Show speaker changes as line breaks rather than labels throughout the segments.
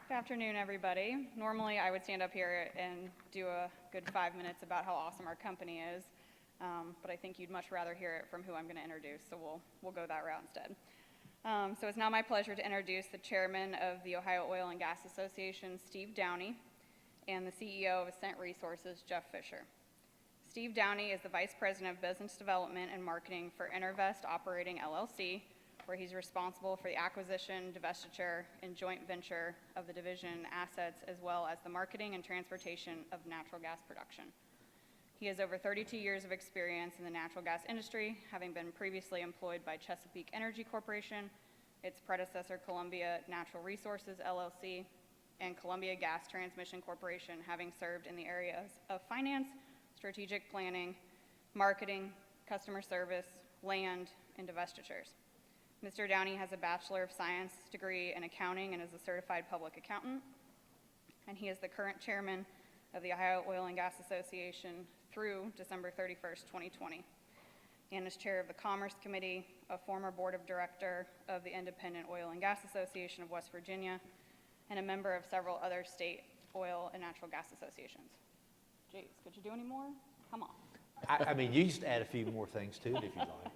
Good afternoon, everybody. Normally, I would stand up here and do a good 5 minutes about how awesome our company is, but I think you'd much rather hear it from who I'm going to introduce, so we'll go that route instead. So it's now my pleasure to introduce the chairman of the Ohio Oil and Gas Association, Steve Downey, and the CEO of Ascent Resources, Jeff Fisher. Steve Downey is the Vice President of Business Development and Marketing for Intervest Operating LLC, where he's responsible for the acquisition, divestiture, and joint venture of the division assets, as well as the marketing and transportation of natural gas production. He has over 32 years of experience in the natural gas industry, having been previously employed by Chesapeake Energy Corporation, its predecessor Columbia Natural Resources LLC, and Columbia Gas Transmission Corporation, having served in the areas of finance, strategic planning, marketing, customer service, land, and divestitures. Mr. Downey has a Bachelor of Science degree in accounting and is a certified public accountant, and he is the current chairman of the Ohio Oil and Gas Association through December 31st, 2020, and is chair of the Commerce Committee, a former board of director of the Independent Oil and Gas Association of West Virginia, and a member of several other state oil and natural gas associations. Jeez, could you do any more? Come on.
I mean, you just add a few more things to it if you'd like.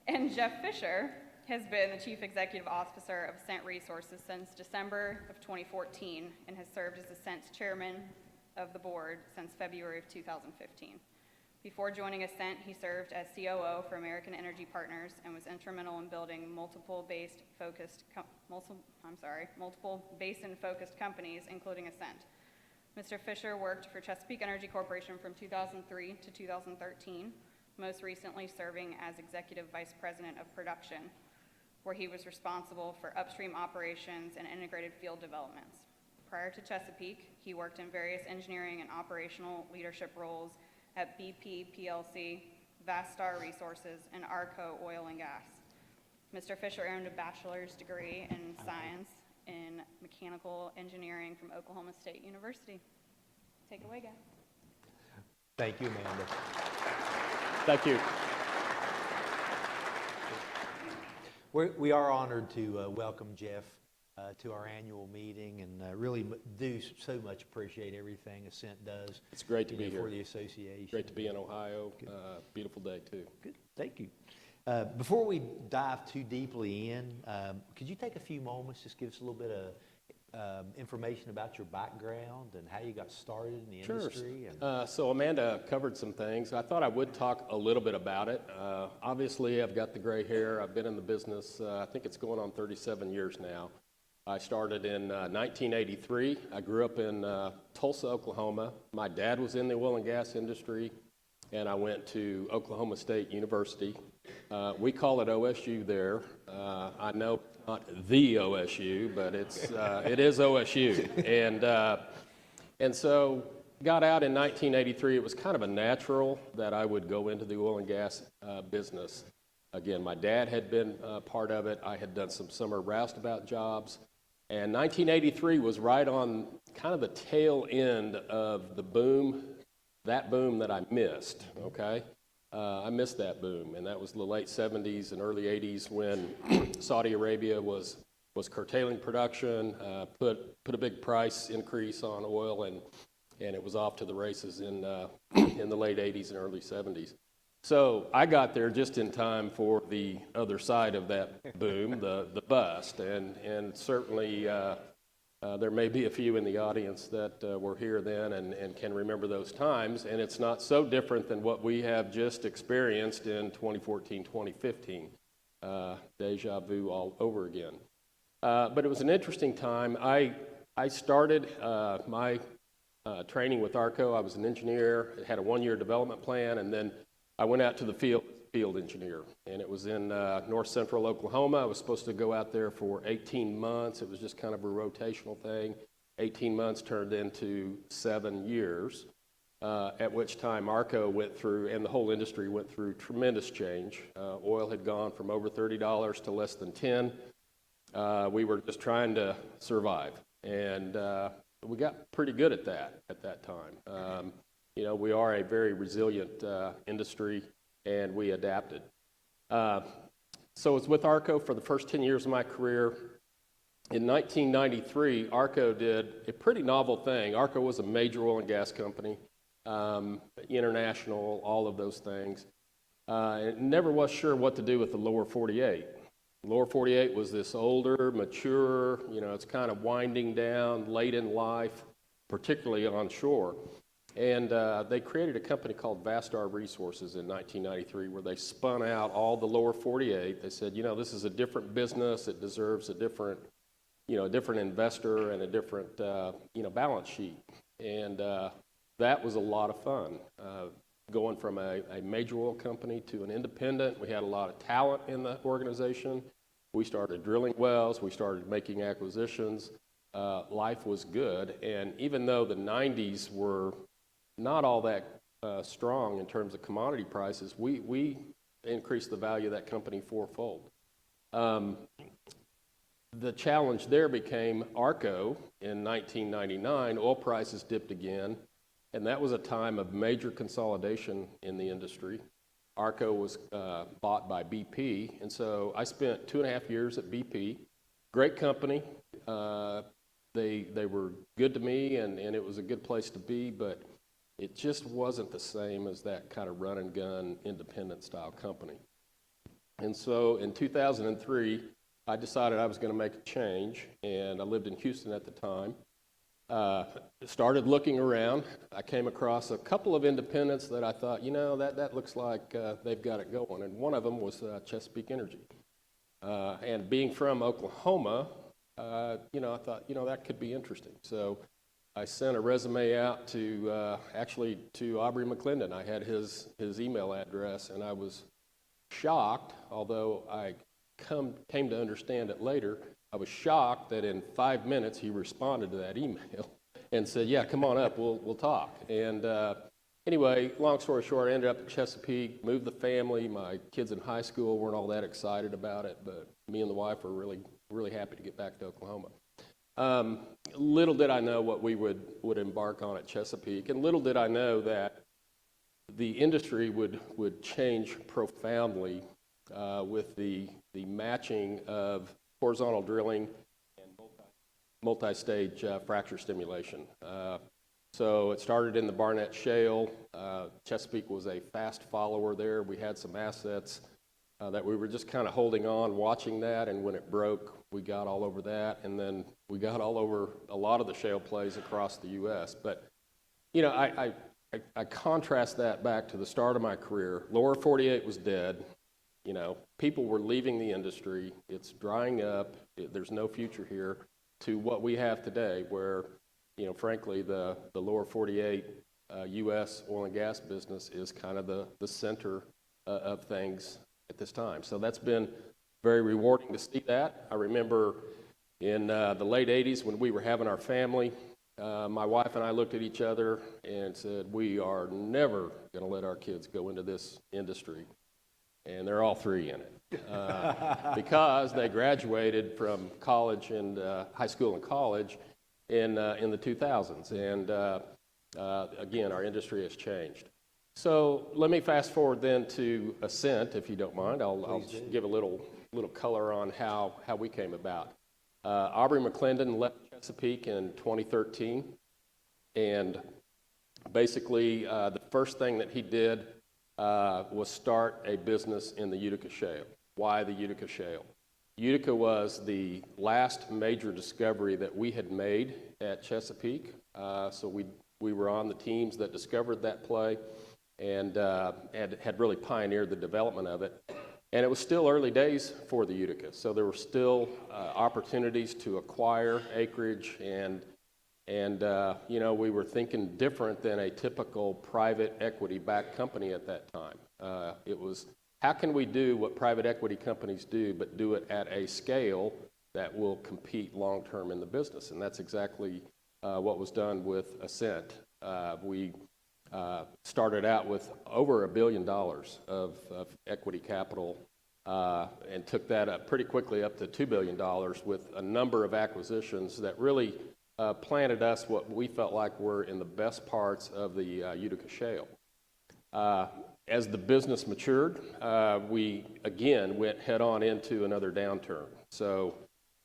And Jeff Fisher has been the Chief Executive Officer of Ascent Resources since December of 2014 and has served as Ascent's chairman of the board since February of 2015. Before joining Ascent, he served as COO for American Energy Partners and was instrumental in building multiple basin-focused companies, including Ascent. Mr. Fisher worked for Chesapeake Energy Corporation from 2003 to 2013, most recently serving as Executive Vice President of Production, where he was responsible for upstream operations and integrated field developments. Prior to Chesapeake, he worked in various engineering and operational leadership roles at BP PLC, Vastar Resources, and Arco Oil and Gas. Mr. Fisher earned a bachelor's degree in science in mechanical engineering from Oklahoma State University. Take it away, guys.
Thank you, Amanda.
Thank you.
We are honored to welcome Jeff to our annual meeting, and really do so much appreciate everything Ascent does.
It's great to be here
for the association.
Great to be in Ohio. Beautiful day too.
Good. Thank you. Before we dive too deeply in, could you take a few moments, just give us a little bit of information about your background and how you got started in the industry?
So Amanda covered some things. I thought I would talk a little bit about it. Obviously, I've got the gray hair. I've been in the business, I think it's going on 37 years now. I started in 1983. I grew up in Tulsa, Oklahoma. My dad was in the oil and gas industry, and I went to Oklahoma State University. We call it OSU there. I know not the OSU, but it is OSU. And so got out in 1983. It was kind of a natural that I would go into the oil and gas business. Again, my dad had been part of it. I had done some summer roustabout jobs. And 1983 was right on kind of the tail end of the boom, that boom that I missed, okay? I missed that boom, and that was the late 70s and early 80s when Saudi Arabia was curtailing production, put a big price increase on oil, and it was off to the races in the late 80s and early 70s. So I got there just in time for the other side of that boom, the bust, and certainly there may be a few in the audience that were here then and can remember those times, and it's not so different than what we have just experienced in 2014, 2015. Deja vu all over again. But it was an interesting time. I started my training with Arco. I was an engineer, had a one-year development plan, and then I went out to the field engineer, and it was in north central Oklahoma. I was supposed to go out there for 18 months. It was just kind of a rotational thing. 18 months turned into 7 years, at which time Arco went through, and the whole industry went through tremendous change. Oil had gone from over $30 to less than 10. We were just trying to survive, and we got pretty good at that time. We are a very resilient industry, and we adapted. So I was with Arco for the first 10 years of my career. in 1993, ARCO did a pretty novel thing. ARCO was a major oil and gas company, international, all of those things. It never was sure what to do with the lower 48. Lower 48 was this older, mature, it's kind of winding down, late in life, particularly onshore. And they created a company called Vastar Resources in 1993 where they spun out all the lower 48. They said, this is a different business. It deserves a different investor and a different, balance sheet. And that was a lot of fun. Going from a major oil company to an independent. We had a lot of talent in the organization. We started drilling wells. We started making acquisitions. Life was good. And even though the 90s were not all that strong in terms of commodity prices, we increased the value of that company fourfold. The challenge there became ARCO in 1999. Oil prices dipped again, and that was a time of major consolidation in the industry. ARCO was bought by BP, and so I spent 2.5 years at BP. Great company. They were good to me, and it was a good place to be, but it just wasn't the same as that kind of run-and-gun, independent-style company. And so in 2003, I decided I was going to make a change, and I lived in Houston at the time. Started looking around. I came across a couple of independents that I thought, that looks like they've got it going, and one of them was Chesapeake Energy. And being from Oklahoma, I thought, that could be interesting. So I sent a resume out to Aubrey McClendon. I had his email address, and I was shocked, although I came to understand it later. I was shocked that in 5 minutes he responded to that email and said, yeah, come on up, we'll talk. And anyway, long story short, I ended up at Chesapeake, moved the family. My kids in high school weren't all that excited about it, but me and the wife were really, really happy to get back to Oklahoma. Little did I know what we would embark on at Chesapeake, and little did I know that the industry would change profoundly with the matching of horizontal drilling and multi-stage fracture stimulation. So it started in the Barnett Shale. Chesapeake was a fast follower there. We had some assets that we were just kind of holding on, watching that, and when it broke, we got all over that, and then we got all over a lot of the shale plays across the U.S. But, I contrast that back to the start of my career. Lower 48 was dead. People were leaving the industry. It's drying up. There's no future here, to what we have today where, frankly, the lower 48 U.S. oil and gas business is kind of the center of things at this time. So that's been very rewarding to see that. I remember in the late 80s when we were having our family, my wife and I looked at each other and said, we are never going to let our kids go into this industry. And they're all three in it because they graduated from college and high school and college in the 2000s. And again, our industry has changed. So let me fast forward then to Ascent, if you don't mind. I'll give a little color on how we came about. Aubrey McClendon left Chesapeake in 2013, and basically the first thing that he did was start a business in the Utica Shale. Why the Utica Shale? Utica was the last major discovery that we had made at Chesapeake, so we were on the teams that discovered that play and had really pioneered the development of it. And it was still early days for the Utica, so there were still opportunities to acquire acreage, and we were thinking different than a typical private equity-backed company at that time. It was, how can we do what private equity companies do, but do it at a scale that will compete long-term in the business? And that's exactly what was done with Ascent. We started out with over $1 billion of equity capital and took that up pretty quickly up to $2 billion with a number of acquisitions that really planted us what we felt like were in the best parts of the Utica Shale. As the business matured, we again went head on into another downturn. So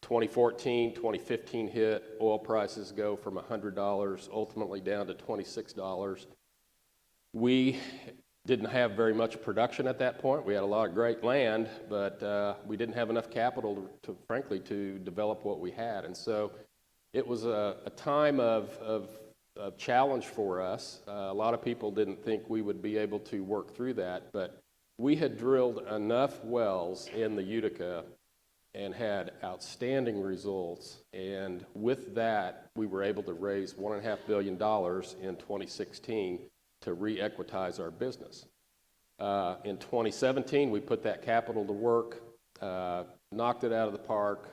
2014, 2015 hit, oil prices go from $100 ultimately down to $26. We didn't have very much production at that point. We had a lot of great land, but we didn't have enough capital frankly, to develop what we had. And so it was a time of challenge for us. A lot of people didn't think we would be able to work through that, but we had drilled enough wells in the Utica and had outstanding results. And with that, we were able to raise $1.5 billion in 2016 to re-equitize our business. In 2017, we put that capital to work, knocked it out of the park,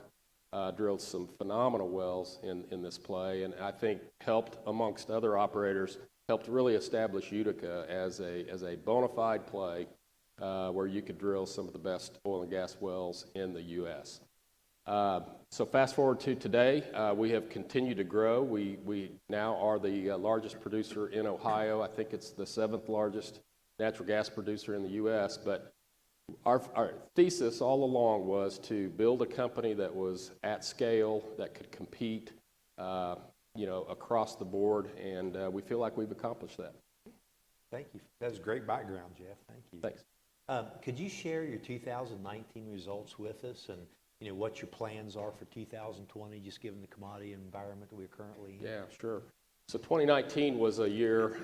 drilled some phenomenal wells in this play, and I think helped, amongst other operators, helped really establish Utica as a bona fide play where you could drill some of the best oil and gas wells in the U.S. So fast forward to today, we have continued to grow. We now are the largest producer in Ohio. I think it's the 7th largest natural gas producer in the U.S., but our thesis all along was to build a company that was at scale, that could compete, across the board, and we feel like we've accomplished that.
Thank you. That was a great background, Jeff. Thank you.
Thanks.
Could you share your 2019 results with us, and what your plans are for 2020, just given the commodity environment that we're currently in?
Yeah, sure. So 2019 was a year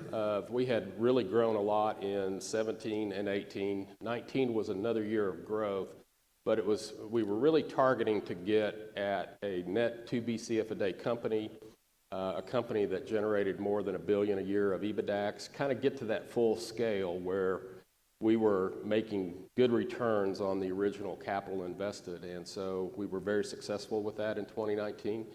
we had really grown a lot in 17 and 18. 19 was another year of growth, but we were really targeting to get at a net 2 BCF a day company, a company that generated more than $1 billion a year of EBITDAX, kind of get to that full scale where we were making good returns on the original capital invested, and so we were very successful with that in 2019.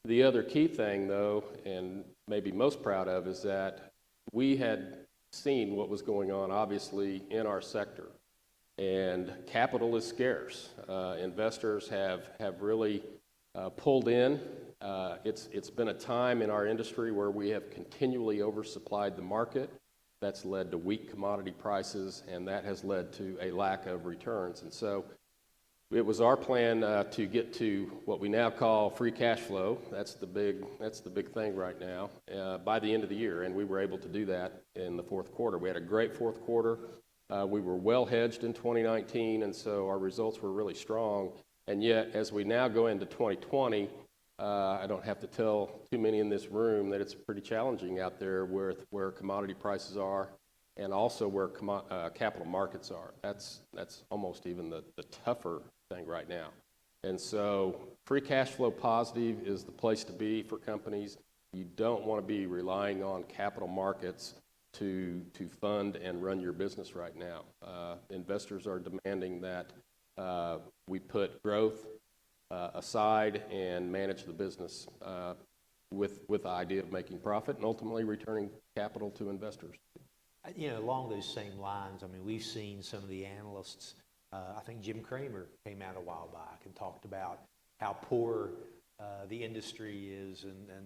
The other key thing, though, and maybe most proud of, is that we had seen what was going on, obviously, in our sector, and capital is scarce. Investors have really pulled in. It's been a time in our industry where we have continually oversupplied the market. That's led to weak commodity prices, and that has led to a lack of returns. And so it was our plan to get to what we now call free cash flow. That's the big thing right now, by the end of the year, and we were able to do that in the fourth quarter. We had a great fourth quarter. We were well hedged in 2019, and so our results were really strong. And yet, as we now go into 2020, I don't have to tell too many in this room that it's pretty challenging out there where commodity prices are and also where capital markets are. That's almost even the tougher thing right now. And so free cash flow positive is the place to be for companies. You don't want to be relying on capital markets to fund and run your business right now. Investors are demanding that we put growth aside and manage the business with the idea of making profit and ultimately returning capital to investors.
Along those same lines, we've seen some of the analysts, I think Jim Cramer came out a while back and talked about how poor the industry is and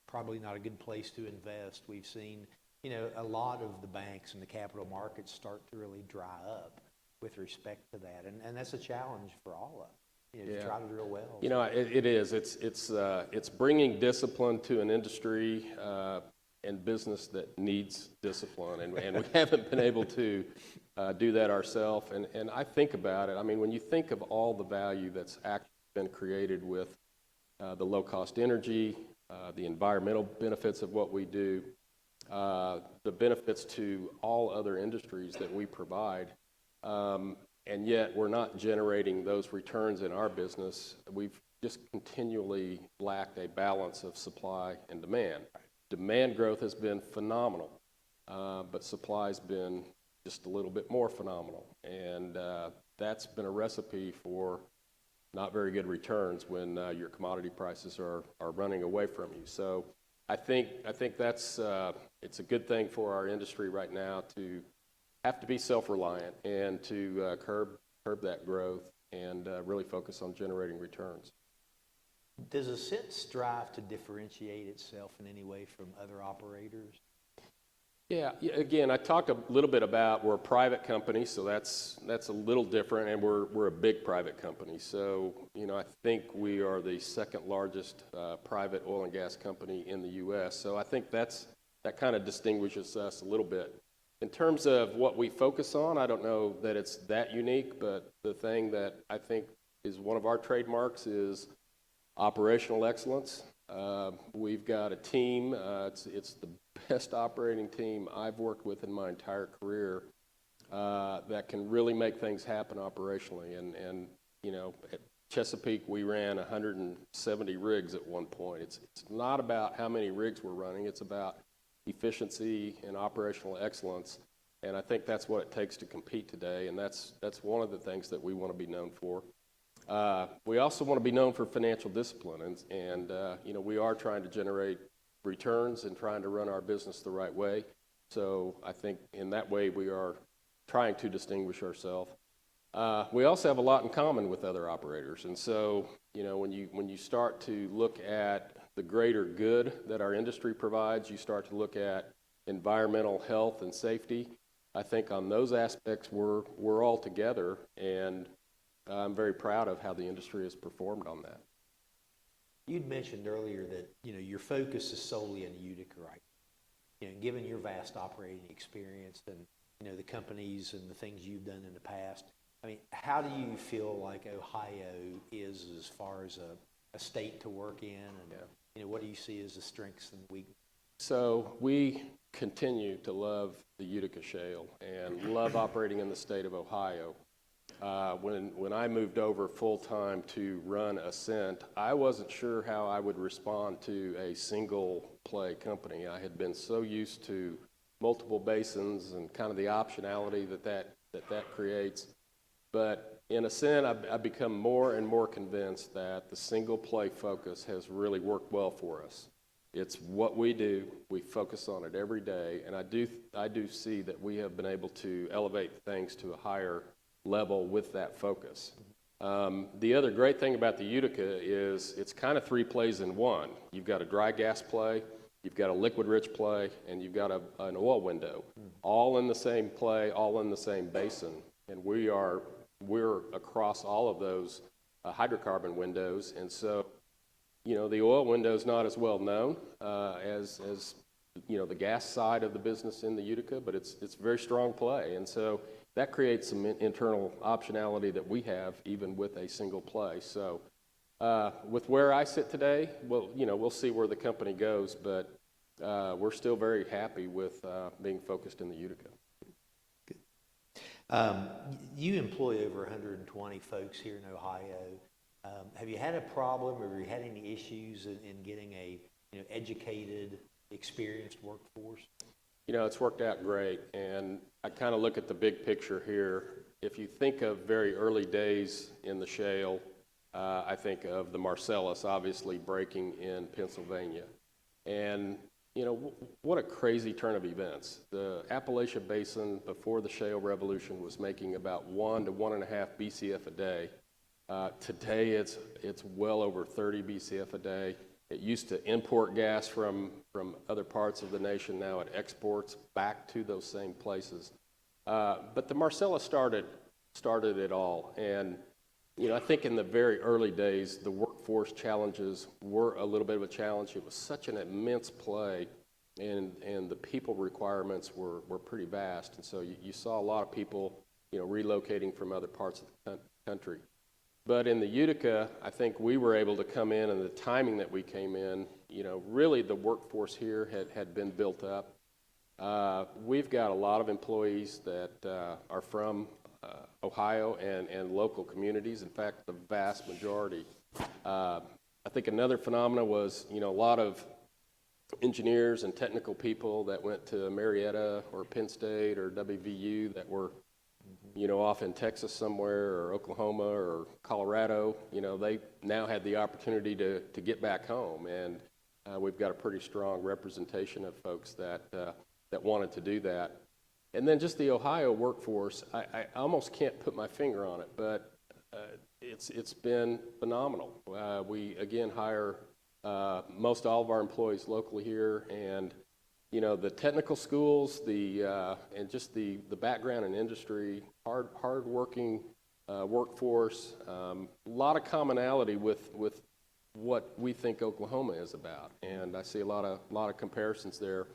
probably not a good place to invest. We've seen, a lot of the banks and the capital markets start to really dry up with respect to that. And that's a challenge for all of us. To try to drill wells.
It is. It's bringing discipline to an industry and business that needs discipline, and we haven't been able to do that ourselves. And I think about it. When you think of all the value that's actually been created with the low-cost energy, the environmental benefits of what we do, the benefits to all other industries that we provide. And yet we're not generating those returns in our business. We've just continually lacked a balance of supply and demand. Demand growth has been phenomenal, but supply's been just a little bit more phenomenal. And that's been a recipe for not very good returns when your commodity prices are running away from you. So I think that's it's a good thing for our industry right now to have to be self-reliant and to curb that growth and really focus on generating returns.
Does Ascent strive to differentiate itself in any way from other operators?
Again, I talked a little bit about we're a private company, so that's a little different, and we're a big private company. So, I think we are the second largest private oil and gas company in the U.S. So I think that kind of distinguishes us a little bit. In terms of what we focus on, I don't know that it's that unique, but the thing that I think is one of our trademarks is operational excellence. We've got a team, it's the best operating team I've worked with in my entire career that can really make things happen operationally. And at Chesapeake, we ran 170 rigs at one point. It's not about how many rigs we're running, it's about efficiency and operational excellence. And I think that's what it takes to compete today, and that's one of the things that we want to be known for. We also want to be known for financial discipline, and we are trying to generate returns and trying to run our business the right way. So I think in that way we are trying to distinguish ourselves. We also have a lot in common with other operators, and so when you start to look at the greater good that our industry provides, you start to look at environmental health and safety. I think on those aspects we're all together, and I'm very proud of how the industry has performed on that.
You'd mentioned earlier that your focus is solely in Utica, right? Given your vast operating experience and the companies and the things you've done in the past, I mean, how do you feel like Ohio is as far as a state to work in, and what do you see as the strengths and weaknesses?
So we continue to love the Utica Shale and love operating in the state of Ohio. When I moved over full-time to run Ascent, I wasn't sure how I would respond to a single play company. I had been so used to multiple basins and kind of the optionality that creates. But in Ascent, I've become more and more convinced that the single play focus has really worked well for us. It's what we do. We focus on it every day, and I do see that we have been able to elevate things to a higher level with that focus. The other great thing about the Utica is it's kind of three plays in one. You've got a dry gas play, you've got a liquid-rich play, and you've got an oil window, all in the same play, all in the same basin. And we're across all of those hydrocarbon windows, and so the oil window is not as well known as the gas side of the business in the Utica, but it's a very strong play, and so that creates some internal optionality that we have even with a single play. So with where I sit today, we'll see where the company goes, but we're still very happy with being focused in the Utica.
Good. You employ over 120 folks here in Ohio. Have you had a problem, or have you had any issues in getting a educated, experienced workforce?
It's worked out great, and I kind of look at the big picture here. If you think of very early days in the shale, I think of the Marcellus obviously breaking in Pennsylvania. And, what a crazy turn of events. The Appalachian Basin before the shale revolution was making about 1 to 1.5 BCF a day. Today it's well over 30 BCF a day. It used to import gas from other parts of the nation. Now it exports back to those same places. But the Marcellus started it all. And, I think in the very early days, the workforce challenges were a little bit of a challenge. It was such an immense play, and the people requirements were pretty vast. And so you saw a lot of people, relocating from other parts of the country. But in the Utica, I think we were able to come in, and the timing that we came in, really the workforce here had been built up. We've got a lot of employees that are from Ohio and local communities. In fact, the vast majority. I think another phenomenon was, a lot of engineers and technical people that went to Marietta or Penn State or WVU that were off in Texas somewhere or Oklahoma or Colorado, they now had the opportunity to get back home. And we've got a pretty strong representation of folks that wanted to do that. And then just the Ohio workforce, I almost can't put my finger on it, but it's been phenomenal. We, again, hire most all of our employees locally here, and the technical schools, and just the background in industry, hard-working workforce, a lot of commonality with what we think Oklahoma is about, and I see a lot of comparisons there,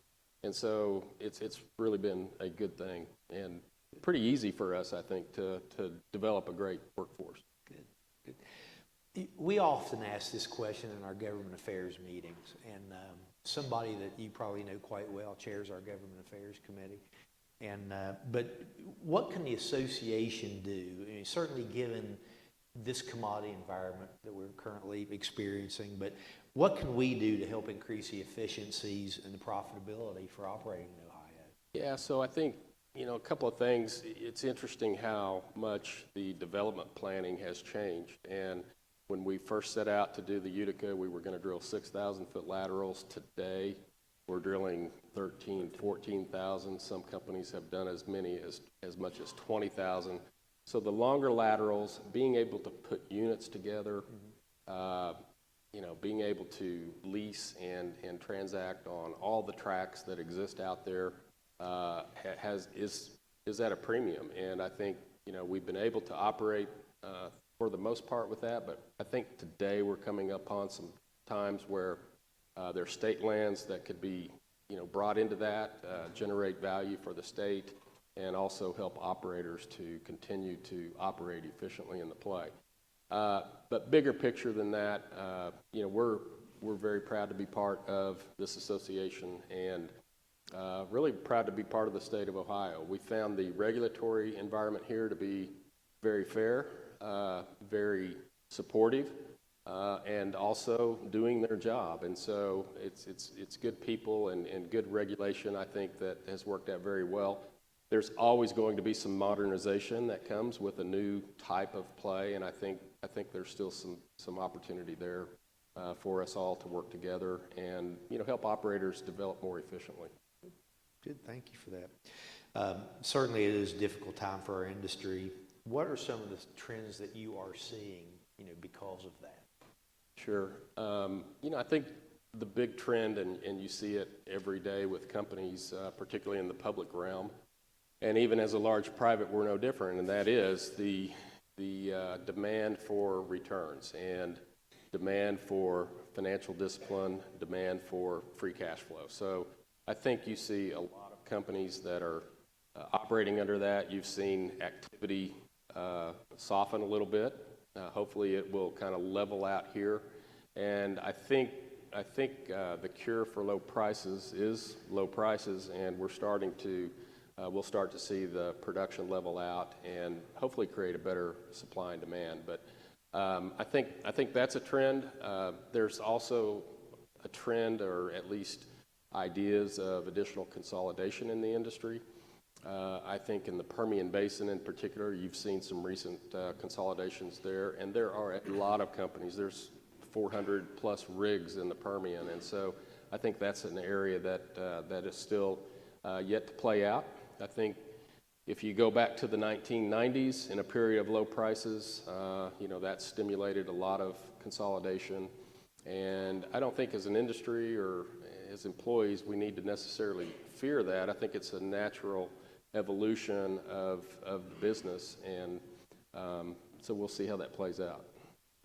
and so it's really been a good thing and pretty easy for us, I think, to develop a great workforce.
Good. We often ask this question in our government affairs meetings, and somebody that you probably know quite well chairs our government affairs committee. And but what can the association do? I mean, certainly given this commodity environment that we're currently experiencing, but what can we do to help increase the efficiencies and the profitability for operating in Ohio?
Yeah, so I think, a couple of things. It's interesting how much the development planning has changed. And when we first set out to do the Utica, we were going to drill 6,000-foot laterals. Today, we're drilling 13,000, 14,000. Some companies have done as much as 20,000. So the longer laterals, being able to put units together, being able to lease and transact on all the tracks that exist out there is at a premium. And I think we've been able to operate for the most part with that. But I think today we're coming upon some times where there are state lands that could be brought into that, generate value for the state, and also help operators to continue to operate efficiently in the play. But bigger picture than that, we're very proud to be part of this association, and really proud to be part of the state of Ohio. We found the regulatory environment here to be very fair, very supportive, and also doing their job. And so it's good people and good regulation, I think, that has worked out very well. There's always going to be some modernization that comes with a new type of play, and I think there's still some opportunity there for us all to work together and help operators develop more efficiently.
Good, thank you for that. Certainly, it is a difficult time for our industry. What are some of the trends that you are seeing, because of that?
Sure. I think the big trend, and you see it every day with companies, particularly in the public realm, and even as a large private, we're no different, and that is the demand for returns and demand for financial discipline, demand for free cash flow. So I think you see a lot of companies that are operating under that. You've seen activity soften a little bit. Hopefully it will kind of level out here. And I think the cure for low prices is low prices, and we'll start to see the production level out and hopefully create a better supply and demand. But I think that's a trend. There's also a trend, or at least ideas of additional consolidation in the industry. I think in the Permian Basin in particular, you've seen some recent consolidations there, and there are a lot of companies. There's 400 plus rigs in the Permian, and so I think that's an area that is still yet to play out. I think if you go back to the 1990s in a period of low prices, that stimulated a lot of consolidation, and I don't think as an industry or as employees we need to necessarily fear that. I think it's a natural evolution of the business, and so we'll see how that plays out.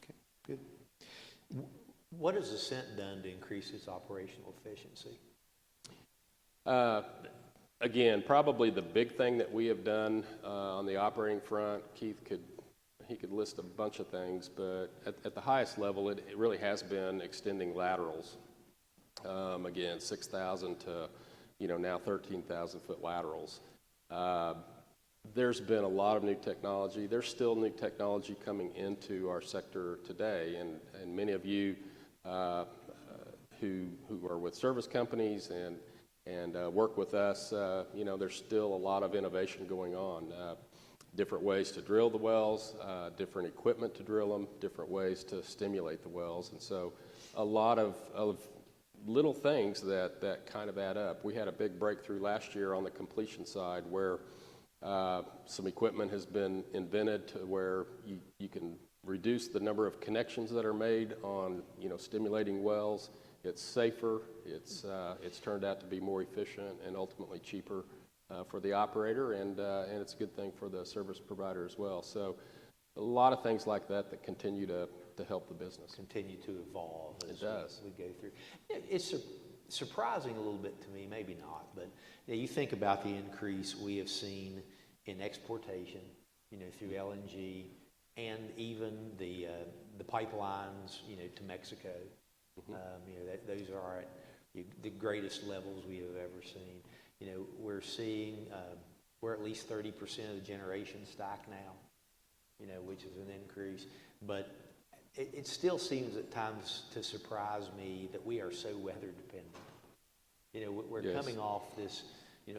Okay, good. What has Ascent done to increase its operational efficiency?
Again, probably the big thing that we have done on the operating front, Keith could list a bunch of things, but at the highest level, it really has been extending laterals. Again, 6,000 to now 13,000 foot laterals. There's been a lot of new technology. There's still new technology coming into our sector today, and many of you who are with service companies and work with us, there's still a lot of innovation going on. Different ways to drill the wells, different equipment to drill them, different ways to stimulate the wells, and so a lot of little things that kind of add up. We had a big breakthrough last year on the completion side where some equipment has been invented to where you can reduce the number of connections that are made on stimulating wells it's safer, it's turned out to be more efficient and ultimately cheaper for the operator, and it's a good thing for the service provider as well. So a lot of things like that that continue to help the business.
Continue to evolve as
It does.
we go through. Yeah, it's surprising a little bit to me, maybe not, but you think about the increase we have seen in exportation, through LNG, and even the pipelines, to Mexico. Those are at the greatest levels we have ever seen. We're seeing we're at least 30% of the generation stack now, which is an increase. But it still seems at times to surprise me that we are so weather dependent. We're
Yes.
coming off this,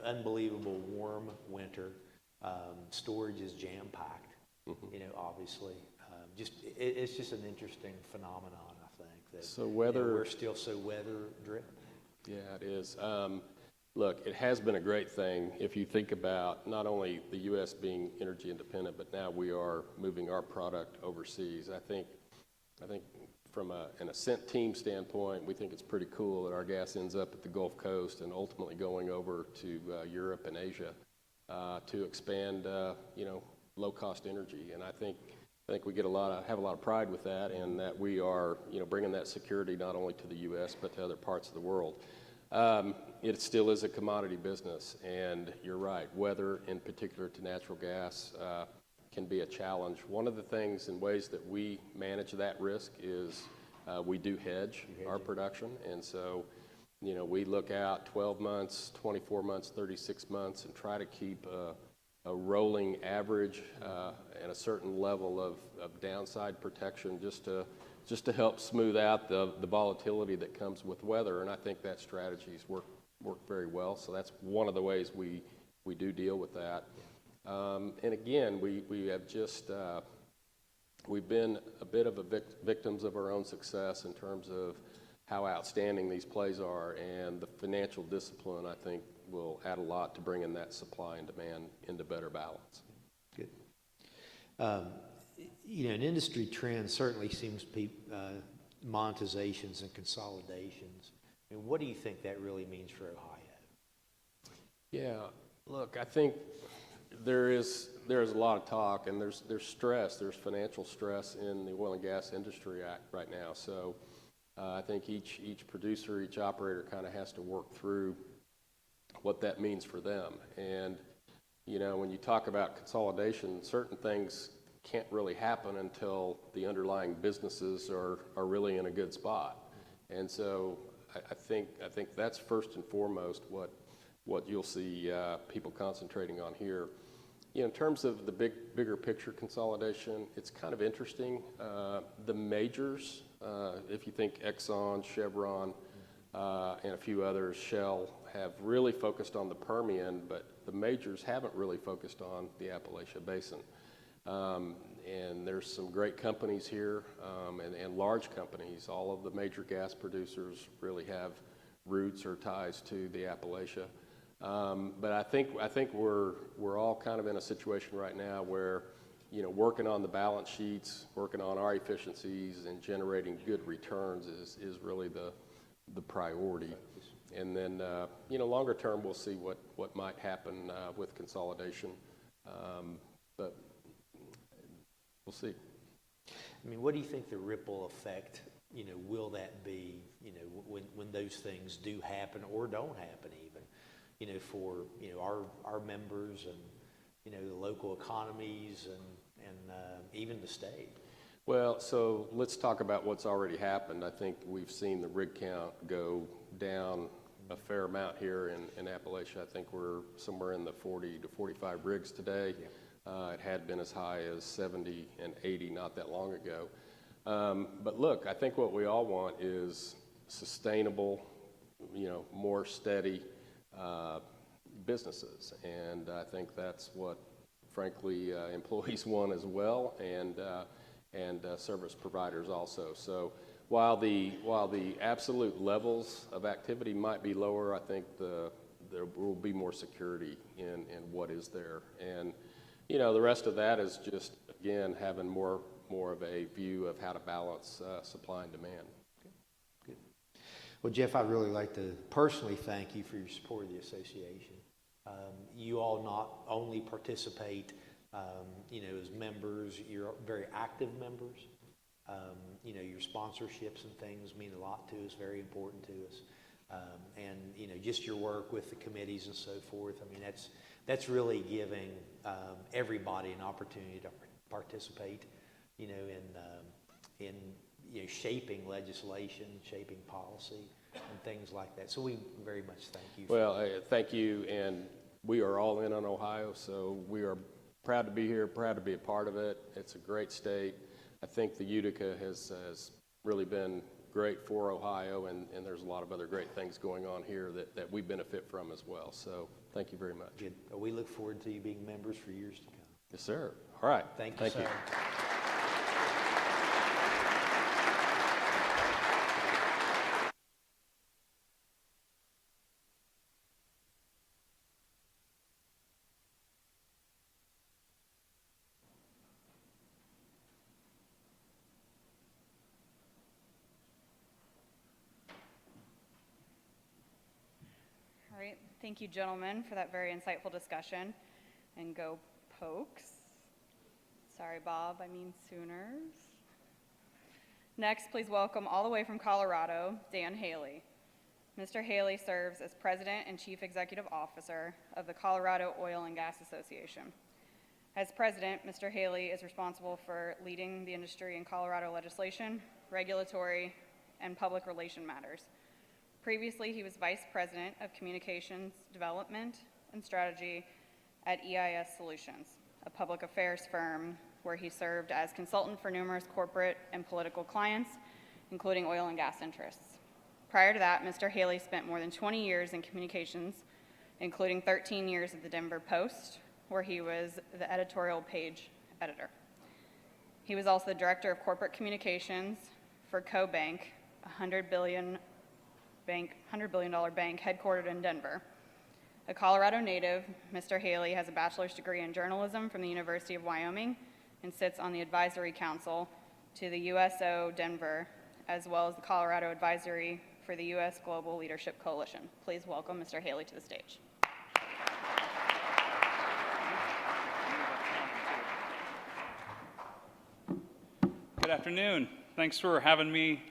unbelievable warm winter. Storage is jam packed. Obviously, it's just an interesting phenomenon. I think that
So weather.
we're still so weather driven.
Yeah, it is. Look, it has been a great thing if you think about not only the U.S. being energy independent, but now we are moving our product overseas. I think from an ascent team standpoint, we think it's pretty cool that our gas ends up at the Gulf Coast and ultimately going over to Europe and Asia to expand, low-cost energy. And I think we have a lot of pride with that, and that we are, bringing that security not only to the U.S. but to other parts of the world. It still is a commodity business, and you're right. Weather, in particular to natural gas, can be a challenge. One of the things and ways that we manage that risk is we do hedge our production, and so we look out 12 months, 24 months, 36 months, and try to keep a rolling average and a certain level of downside protection just to help smooth out the volatility that comes with weather. And I think that strategy's worked very well. So that's one of the ways we do deal with that. And again, we have just we've been a bit of victims of our own success in terms of how outstanding these plays are, and the financial discipline, I think, will add a lot to bringing that supply and demand into better balance.
Good. An industry trend certainly seems monetizations and consolidations. I mean, what do you think that really means for Ohio?
Yeah, look, I think there's a lot of talk, and there's stress, there's financial stress in the oil and gas industry right now. So I think each producer, each operator kind of has to work through what that means for them. And when you talk about consolidation, certain things can't really happen until the underlying businesses are really in a good spot. And so I think that's first and foremost what you'll see people concentrating on here. In terms of the bigger picture consolidation, it's kind of interesting. The majors, if you think Exxon, Chevron, and a few others, Shell, have really focused on the Permian, but the majors haven't really focused on the Appalachia Basin. And there's some great companies here, and large companies. All of the major gas producers really have roots or ties to the Appalachia. But I think we're all kind of in a situation right now where, working on the balance sheets, working on our efficiencies, and generating good returns is really the priority. And then, longer term, we'll see what might happen with consolidation. But we'll see.
I mean, what do you think the ripple effect, will that be, when those things do happen or don't happen even, for, our members and, the local economies and even the state?
Well, so let's talk about what's already happened. I think we've seen the rig count go down a fair amount here in Appalachia. I think we're somewhere in the 40 to 45 rigs today. Yeah. It had been as high as 70 and 80 not that long ago. But look, I think what we all want is sustainable, more steady businesses. And I think that's what, frankly, employees want as well, and service providers also. So while the absolute levels of activity might be lower, I think there will be more security in what is there. And the rest of that is just, again, having more of a view of how to balance supply and demand.
Good. Well, Jeff, I'd really like to personally thank you for your support of the association. You all not only participate, as members, you're very active members. Your sponsorships and things mean a lot to us, very important to us. And just your work with the committees and so forth. I mean, that's really giving everybody an opportunity to participate, in shaping legislation, shaping policy, and things like that. So we very much thank you.
Well, thank you, and we are all in on Ohio, so we are proud to be here, proud to be a part of it. It's a great state. I think the Utica has really been great for Ohio, and there's a lot of other great things going on here that we benefit from as well. So thank you very much.
Good. We look forward to you being members for years to come.
Yes, sir. All right.
Thank you, sir.
All right, thank you, gentlemen, for that very insightful discussion. And go Pokes. Sorry, Bob, I mean Sooners. Next, please welcome all the way from Colorado, Dan Haley. Mr. Haley serves as President and Chief Executive Officer of the Colorado Oil and Gas Association. As President, Mr. Haley is responsible for leading the industry in Colorado legislation, regulatory, and public relation matters. Previously, he was Vice President of Communications Development and Strategy at EIS Solutions, a public affairs firm where he served as consultant for numerous corporate and political clients, including oil and gas interests. Prior to that, Mr. Haley spent more than 20 years in communications, including 13 years at the Denver Post, where he was the editorial page editor. He was also the Director of Corporate Communications for CoBank, a $100 billion bank headquartered in Denver. A Colorado native, Mr. Haley has a bachelor's degree in journalism from the University of Wyoming and sits on the advisory council to the USO Denver, as well as the Colorado Advisory for the U.S. Global Leadership Coalition. Please welcome Mr. Haley to the stage.
Good afternoon. Thanks for having me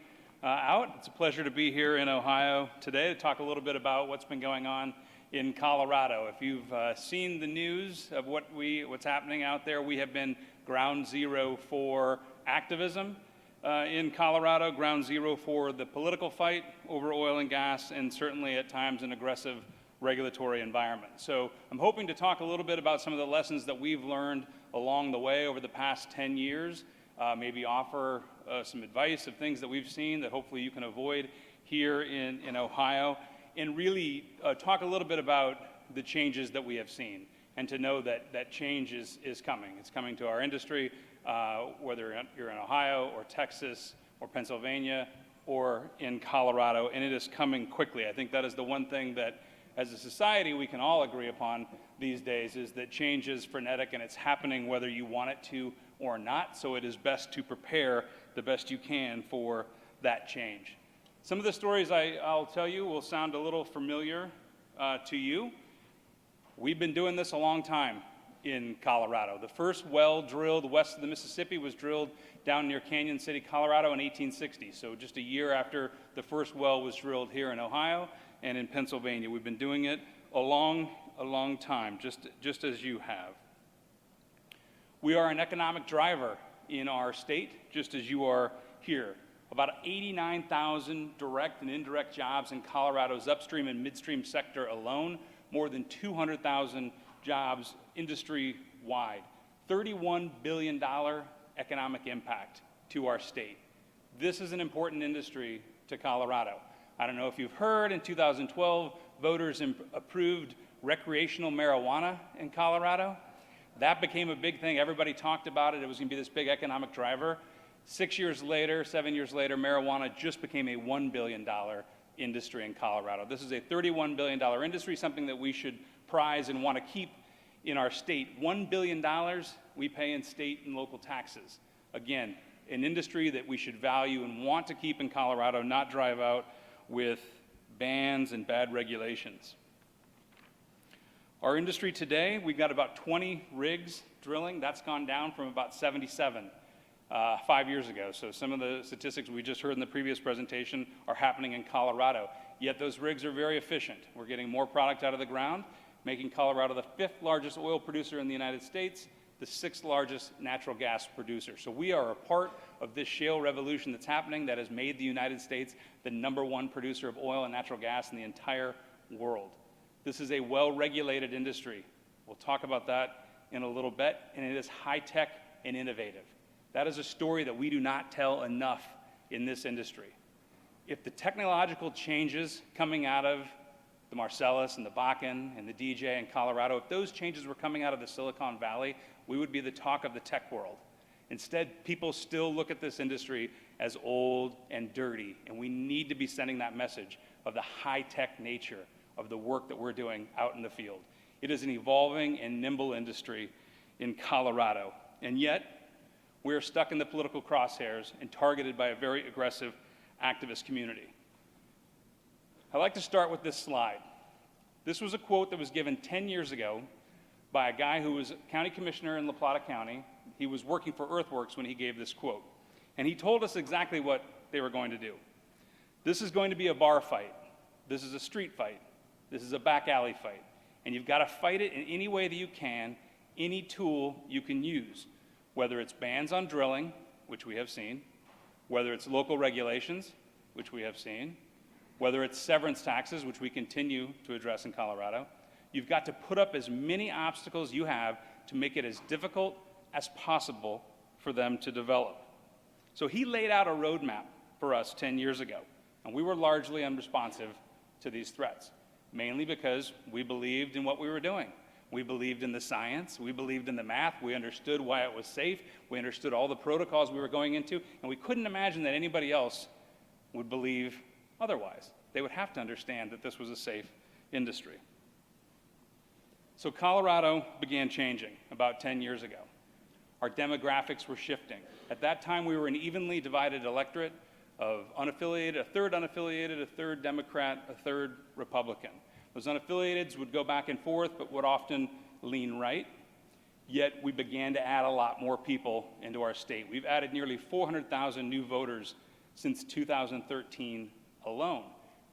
out. It's a pleasure to be here in Ohio today to talk a little bit about what's been going on in Colorado. If you've seen the news of what's happening out there, we have been ground zero for activism in Colorado, ground zero for the political fight over oil and gas, and certainly at times an aggressive regulatory environment. So I'm hoping to talk a little bit about some of the lessons that we've learned along the way over the past 10 years, maybe offer some advice of things that we've seen that hopefully you can avoid here in Ohio, and really talk a little bit about the changes that we have seen, and to know that change is coming. It's coming to our industry, whether you're in Ohio or Texas or Pennsylvania or in Colorado, and it is coming quickly. I think that is the one thing that as a society we can all agree upon these days, is that change is frenetic and it's happening whether you want it to or not, so it is best to prepare the best you can for that change. Some of the stories I'll tell you will sound a little familiar to you. We've been doing this a long time in Colorado. The first well drilled west of the Mississippi was drilled down near Canyon City, Colorado in 1860, so just a year after the first well was drilled here in Ohio and in Pennsylvania. We've been doing it a long time, just as you have. We are an economic driver in our state, just as you are here. About 89,000 direct and indirect jobs in Colorado's upstream and midstream sector alone, more than 200,000 jobs industry-wide. $31 billion economic impact to our state. This is an important industry to Colorado. I don't know if you've heard, in 2012, voters approved recreational marijuana in Colorado. That became a big thing. Everybody talked about it. It was going to be this big economic driver. 7 years later, marijuana just became a $1 billion industry in Colorado. This is a $31 billion industry, something that we should prize and want to keep in our state. $1 billion we pay in state and local taxes. Again, an industry that we should value and want to keep in Colorado, not drive out with bans and bad regulations. Our industry today, we've got about 20 rigs drilling. That's gone down from about 77 5 years ago. So some of the statistics we just heard in the previous presentation are happening in Colorado. Yet those rigs are very efficient. We're getting more product out of the ground, making Colorado the 5th largest oil producer in the United States, the 6th largest natural gas producer. So we are a part of this shale revolution that's happening that has made the United States the #1 producer of oil and natural gas in the entire world. This is a well-regulated industry. We'll talk about that in a little bit, and it is high-tech and innovative. That is a story that we do not tell enough in this industry. If the technological changes coming out of the Marcellus and the Bakken and the DJ and Colorado, if those changes were coming out of the Silicon Valley, we would be the talk of the tech world. Instead, people still look at this industry as old and dirty, and we need to be sending that message of the high-tech nature of the work that we're doing out in the field. It is an evolving and nimble industry in Colorado, and yet we're stuck in the political crosshairs and targeted by a very aggressive activist community. I'd like to start with this slide. This was a quote that was given 10 years ago by a guy who was county commissioner in La Plata County. He was working for Earthworks when he gave this quote. And he told us exactly what they were going to do. This is going to be a bar fight. This is a street fight. This is a back alley fight. And you've got to fight it in any way that you can, any tool you can use, whether it's bans on drilling, which we have seen, whether it's local regulations, which we have seen, whether it's severance taxes, which we continue to address in Colorado. You've got to put up as many obstacles you have to make it as difficult as possible for them to develop. So he laid out a roadmap for us 10 years ago, and we were largely unresponsive to these threats, mainly because we believed in what we were doing. We believed in the science, we believed in the math, we understood why it was safe, we understood all the protocols we were going into, and we couldn't imagine that anybody else would believe otherwise. They would have to understand that this was a safe industry. So Colorado began changing about 10 years ago. Our demographics were shifting. At that time, we were an evenly divided electorate of unaffiliated, a third unaffiliated, a third Democrat, a third Republican. Those unaffiliateds would go back and forth, but would often lean right. Yet we began to add a lot more people into our state. We've added nearly 400,000 new voters since 2013 alone.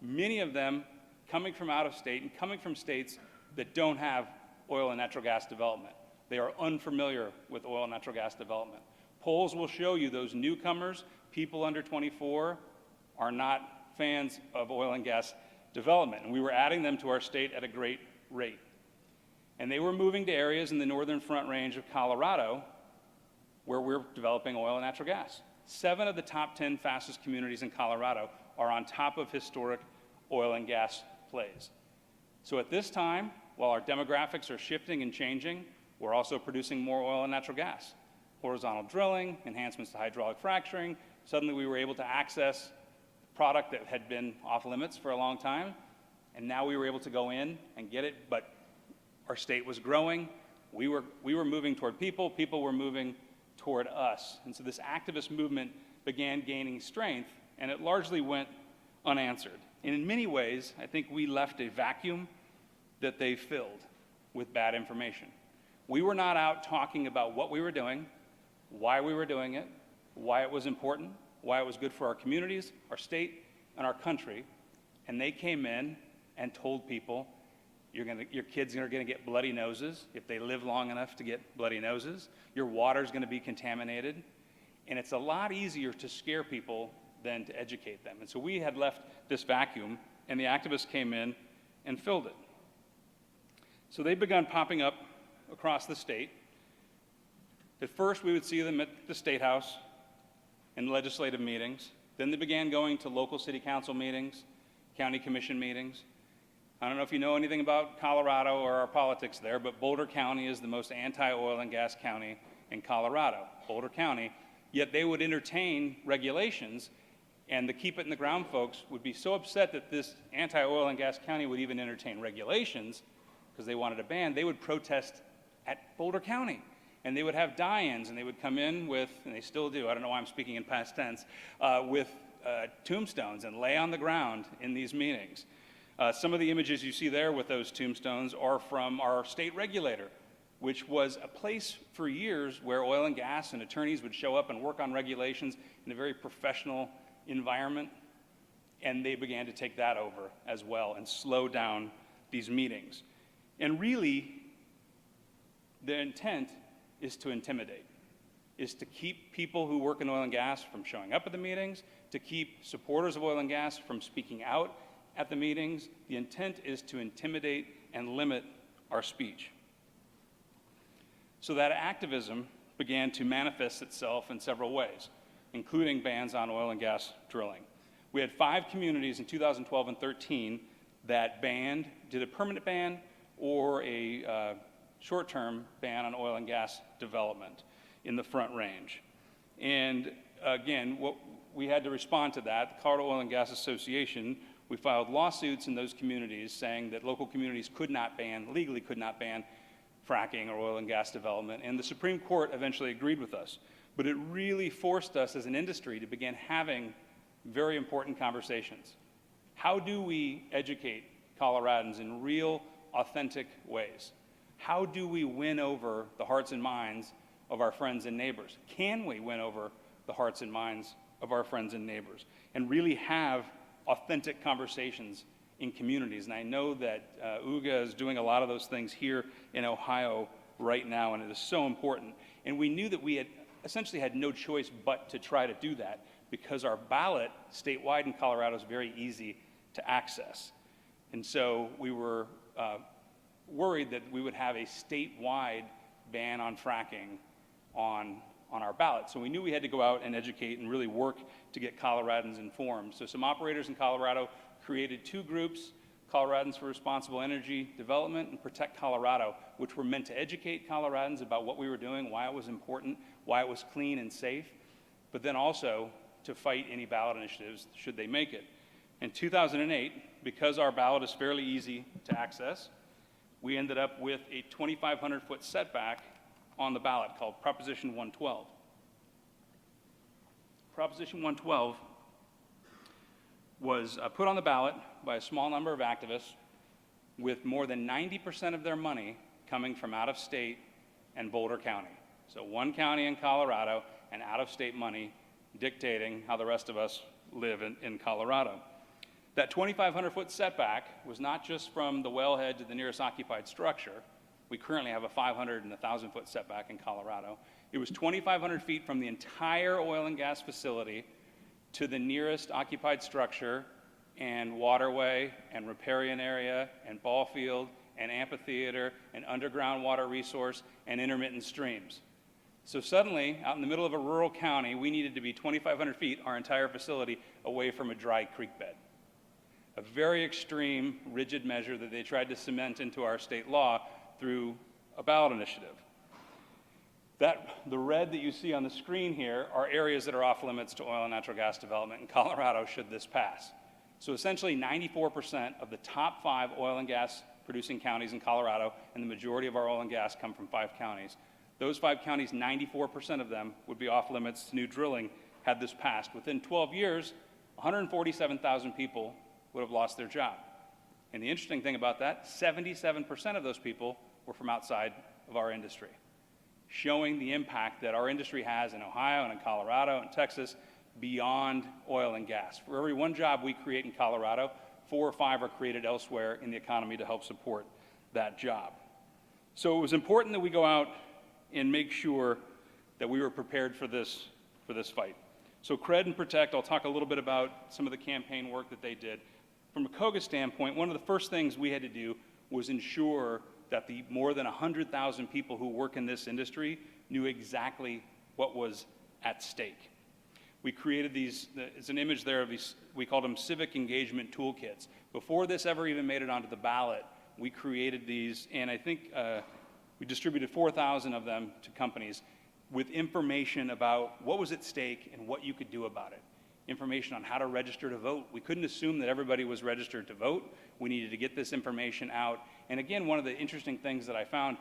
Many of them coming from out of state and coming from states that don't have oil and natural gas development. They are unfamiliar with oil and natural gas development. Polls will show you those newcomers, people under 24, are not fans of oil and gas development. And we were adding them to our state at a great rate. And they were moving to areas in the northern Front Range of Colorado where we're developing oil and natural gas. 7 of the top 10 fastest communities in Colorado are on top of historic oil and gas plays. So at this time, while our demographics are shifting and changing, we're also producing more oil and natural gas. Horizontal drilling, enhancements to hydraulic fracturing. Suddenly we were able to access product that had been off limits for a long time, and now we were able to go in and get it, but our state was growing. We were moving toward people, people were moving toward us. And so this activist movement began gaining strength, and it largely went unanswered. And in many ways, I think we left a vacuum that they filled with bad information. We were not out talking about what we were doing, why we were doing it, why it was important, why it was good for our communities, our state, and our country. And they came in and told people, your kids are going to get bloody noses if they live long enough to get bloody noses. Your water's going to be contaminated. And it's a lot easier to scare people than to educate them. And so we had left this vacuum, and the activists came in and filled it. So they begun popping up across the state. At first, we would see them at the State House and legislative meetings. Then they began going to local city council meetings, county commission meetings. I don't know if you know anything about Colorado or our politics there, but Boulder County is the most anti-oil and gas county in Colorado, Boulder County. Yet they would entertain regulations, and the Keep It in the Ground folks would be so upset that this anti-oil and gas county would even entertain regulations because they wanted a ban. They would protest at Boulder County, and they would have die-ins, and they would come in with, and they still do, I don't know why I'm speaking in past tense, with tombstones and lay on the ground in these meetings. Some of the images you see there with those tombstones are from our state regulator, which was a place for years where oil and gas and attorneys would show up and work on regulations in a very professional environment. And they began to take that over as well and slow down these meetings. And really, the intent is to intimidate, is to keep people who work in oil and gas from showing up at the meetings, to keep supporters of oil and gas from speaking out at the meetings. The intent is to intimidate and limit our speech. So that activism began to manifest itself in several ways, including bans on oil and gas drilling. We had 5 communities in 2012 and 13 that did a permanent ban or a short-term ban on oil and gas development in the Front Range. And again, we had to respond to that. The Colorado Oil and Gas Association, we filed lawsuits in those communities saying that local communities legally could not ban fracking or oil and gas development, and the Supreme Court eventually agreed with us. But it really forced us as an industry to begin having very important conversations. How do we educate Coloradans in real, authentic ways? How do we win over the hearts and minds of our friends and neighbors? Can we win over the hearts and minds of our friends and neighbors and really have authentic conversations in communities? And I know that OOGA is doing a lot of those things here in Ohio right now, and it is so important. And we knew that we had essentially had no choice but to try to do that because our ballot statewide in Colorado is very easy to access. And so we were worried that we would have a statewide ban on fracking on our ballot. So we knew we had to go out and educate and really work to get Coloradans informed. So some operators in Colorado created 2 groups, Coloradans for Responsible Energy Development and Protect Colorado, which were meant to educate Coloradans about what we were doing, why it was important, why it was clean and safe, but then also to fight any ballot initiatives should they make it. In 2008, because our ballot is fairly easy to access, we ended up with a 2,500-foot setback on the ballot called Proposition 112. Proposition 112 was put on the ballot by a small number of activists with more than 90% of their money coming from out of state and Boulder County. So one county in Colorado and out of state money dictating how the rest of us live in Colorado. That 2,500-foot setback was not just from the wellhead to the nearest occupied structure. We currently have a 500 and 1,000-foot setback in Colorado. It was 2,500 feet from the entire oil and gas facility to the nearest occupied structure and waterway and riparian area and ball field and amphitheater and underground water resource and intermittent streams. So suddenly, out in the middle of a rural county, we needed to be 2,500 feet, our entire facility, away from a dry creek bed. A very extreme, rigid measure that they tried to cement into our state law through a ballot initiative. The red that you see on the screen here are areas that are off limits to oil and natural gas development in Colorado should this pass. So essentially 94% of the top 5 oil and gas producing counties in Colorado, and the majority of our oil and gas come from 5 counties. Those 5 counties, 94% of them would be off limits to new drilling had this passed. Within 12 years, 147,000 people would have lost their job. And the interesting thing about that, 77% of those people were from outside of our industry, showing the impact that our industry has in Ohio and in Colorado and Texas beyond oil and gas. For every 1 job we create in Colorado, 4 or 5 are created elsewhere in the economy to help support that job. So it was important that we go out and make sure that we were prepared for this fight. So CRED and Protect, I'll talk a little bit about some of the campaign work that they did. From a COGA standpoint, one of the first things we had to do was ensure that the more than 100,000 people who work in this industry knew exactly what was at stake. We created these, it's an image there of these, we called them civic engagement toolkits. Before this ever even made it onto the ballot, we created these, and I think we distributed 4,000 of them to companies with information about what was at stake and what you could do about it. Information on how to register to vote. We couldn't assume that everybody was registered to vote. We needed to get this information out. And again, one of the interesting things that I found,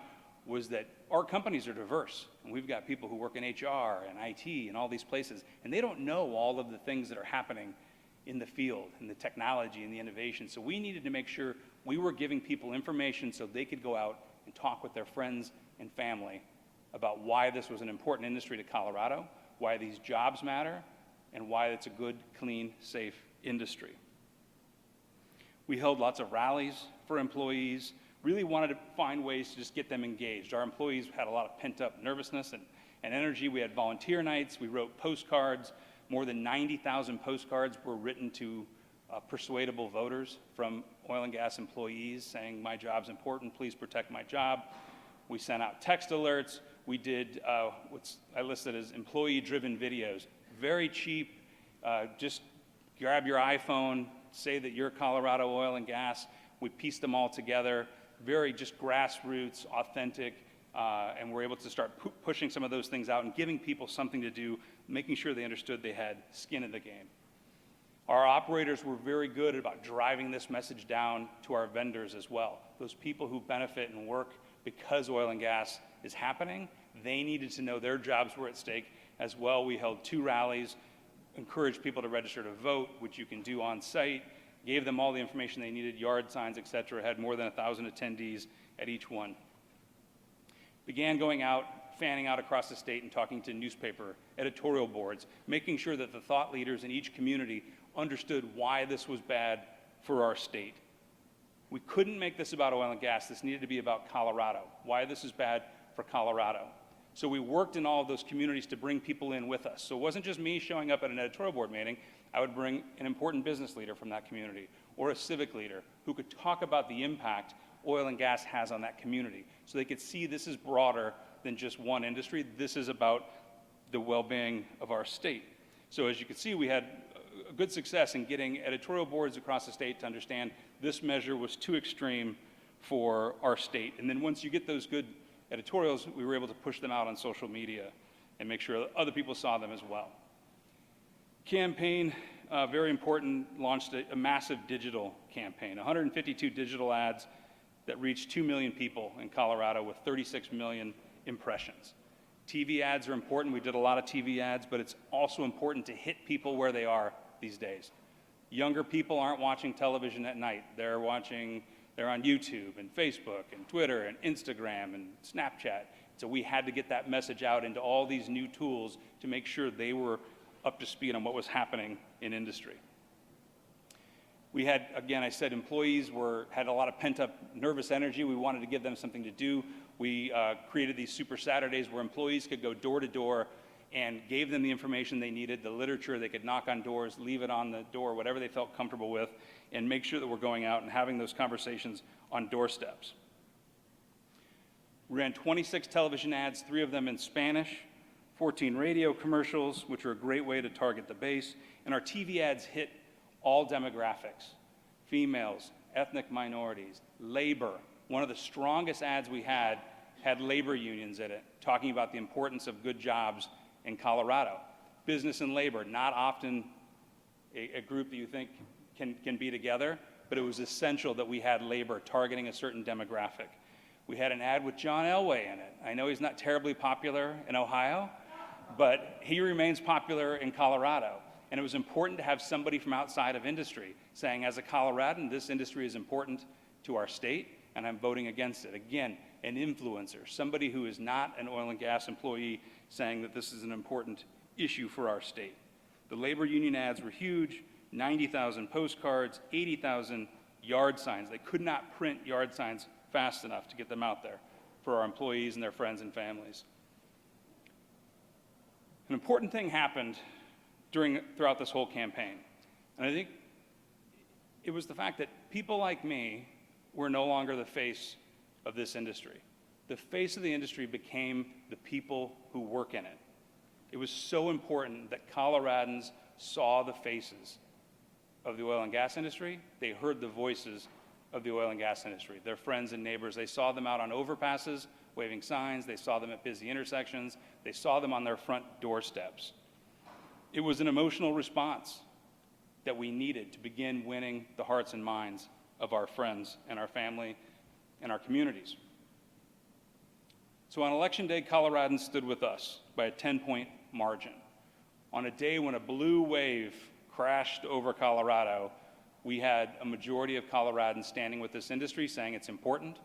was that our companies are diverse, and we've got people who work in HR and IT and all these places, and they don't know all of the things that are happening in the field, and the technology and the innovation. So we needed to make sure we were giving people information so they could go out and talk with their friends and family about why this was an important industry to Colorado, why these jobs matter, and why it's a good, clean, safe industry. We held lots of rallies for employees, really wanted to find ways to just get them engaged. Our employees had a lot of pent-up nervousness and energy. We had volunteer nights. We wrote postcards. More than 90,000 postcards were written to persuadable voters from oil and gas employees saying, my job's important, please protect my job. We sent out text alerts. We did what I listed as employee-driven videos. Very cheap, just grab your iPhone, say that you're Colorado Oil and Gas. We pieced them all together, very just grassroots, authentic, and we're able to start pushing some of those things out and giving people something to do, making sure they understood they had skin in the game. Our operators were very good about driving this message down to our vendors as well. Those people who benefit and work because oil and gas is happening, they needed to know their jobs were at stake as well. We held 2 rallies, encouraged people to register to vote, which you can do on site, gave them all the information they needed, yard signs, et cetera, had more than 1,000 attendees at each one. Began going out, fanning out across the state and talking to newspaper editorial boards, making sure that the thought leaders in each community understood why this was bad for our state. We couldn't make this about oil and gas. This needed to be about Colorado, why this is bad for Colorado. So we worked in all of those communities to bring people in with us. So it wasn't just me showing up at an editorial board meeting. I would bring an important business leader from that community or a civic leader who could talk about the impact oil and gas has on that community. So they could see this is broader than just one industry. This is about the well-being of our state. So as you can see, we had a good success in getting editorial boards across the state to understand this measure was too extreme for our state. And then once you get those good editorials, we were able to push them out on social media and make sure that other people saw them as well. Campaign, very important, launched a massive digital campaign, 152 digital ads that reached 2 million people in Colorado with 36 million impressions. TV ads are important. We did a lot of TV ads, but it's also important to hit people where they are these days. Younger people aren't watching television at night. They're on YouTube and Facebook and Twitter and Instagram and Snapchat. So we had to get that message out into all these new tools to make sure they were up to speed on what was happening in industry. We had, again, I said employees had a lot of pent-up nervous energy. We wanted to give them something to do. We created these Super Saturdays where employees could go door to door and gave them the information they needed, the literature. They could knock on doors, leave it on the door, whatever they felt comfortable with, and make sure that we're going out and having those conversations on doorsteps. We ran 26 television ads, 3 of them in Spanish, 14 radio commercials, which are a great way to target the base, and our TV ads hit all demographics: females, ethnic minorities, labor. One of the strongest ads we had labor unions in it, talking about the importance of good jobs in Colorado. Business and labor, not often a group that you think can be together, but it was essential that we had labor targeting a certain demographic. We had an ad with John Elway in it. I know he's not terribly popular in Ohio, but he remains popular in Colorado. And it was important to have somebody from outside of industry saying, as a Coloradan, this industry is important to our state, and I'm voting against it. Again, an influencer, somebody who is not an oil and gas employee saying that this is an important issue for our state. The labor union ads were huge, 90,000 postcards, 80,000 yard signs. They could not print yard signs fast enough to get them out there for our employees and their friends and families. An important thing happened throughout this whole campaign, and I think it was the fact that people like me were no longer the face of this industry. The face of the industry became the people who work in it. It was so important that Coloradans saw the faces of the oil and gas industry. They heard the voices of the oil and gas industry, their friends and neighbors. They saw them out on overpasses, waving signs. They saw them at busy intersections. They saw them on their front doorsteps. It was an emotional response that we needed to begin winning the hearts and minds of our friends and our family and our communities. So on Election Day, Coloradans stood with us by a 10-point margin. On a day when a blue wave crashed over Colorado, we had a majority of Coloradans standing with this industry saying it's important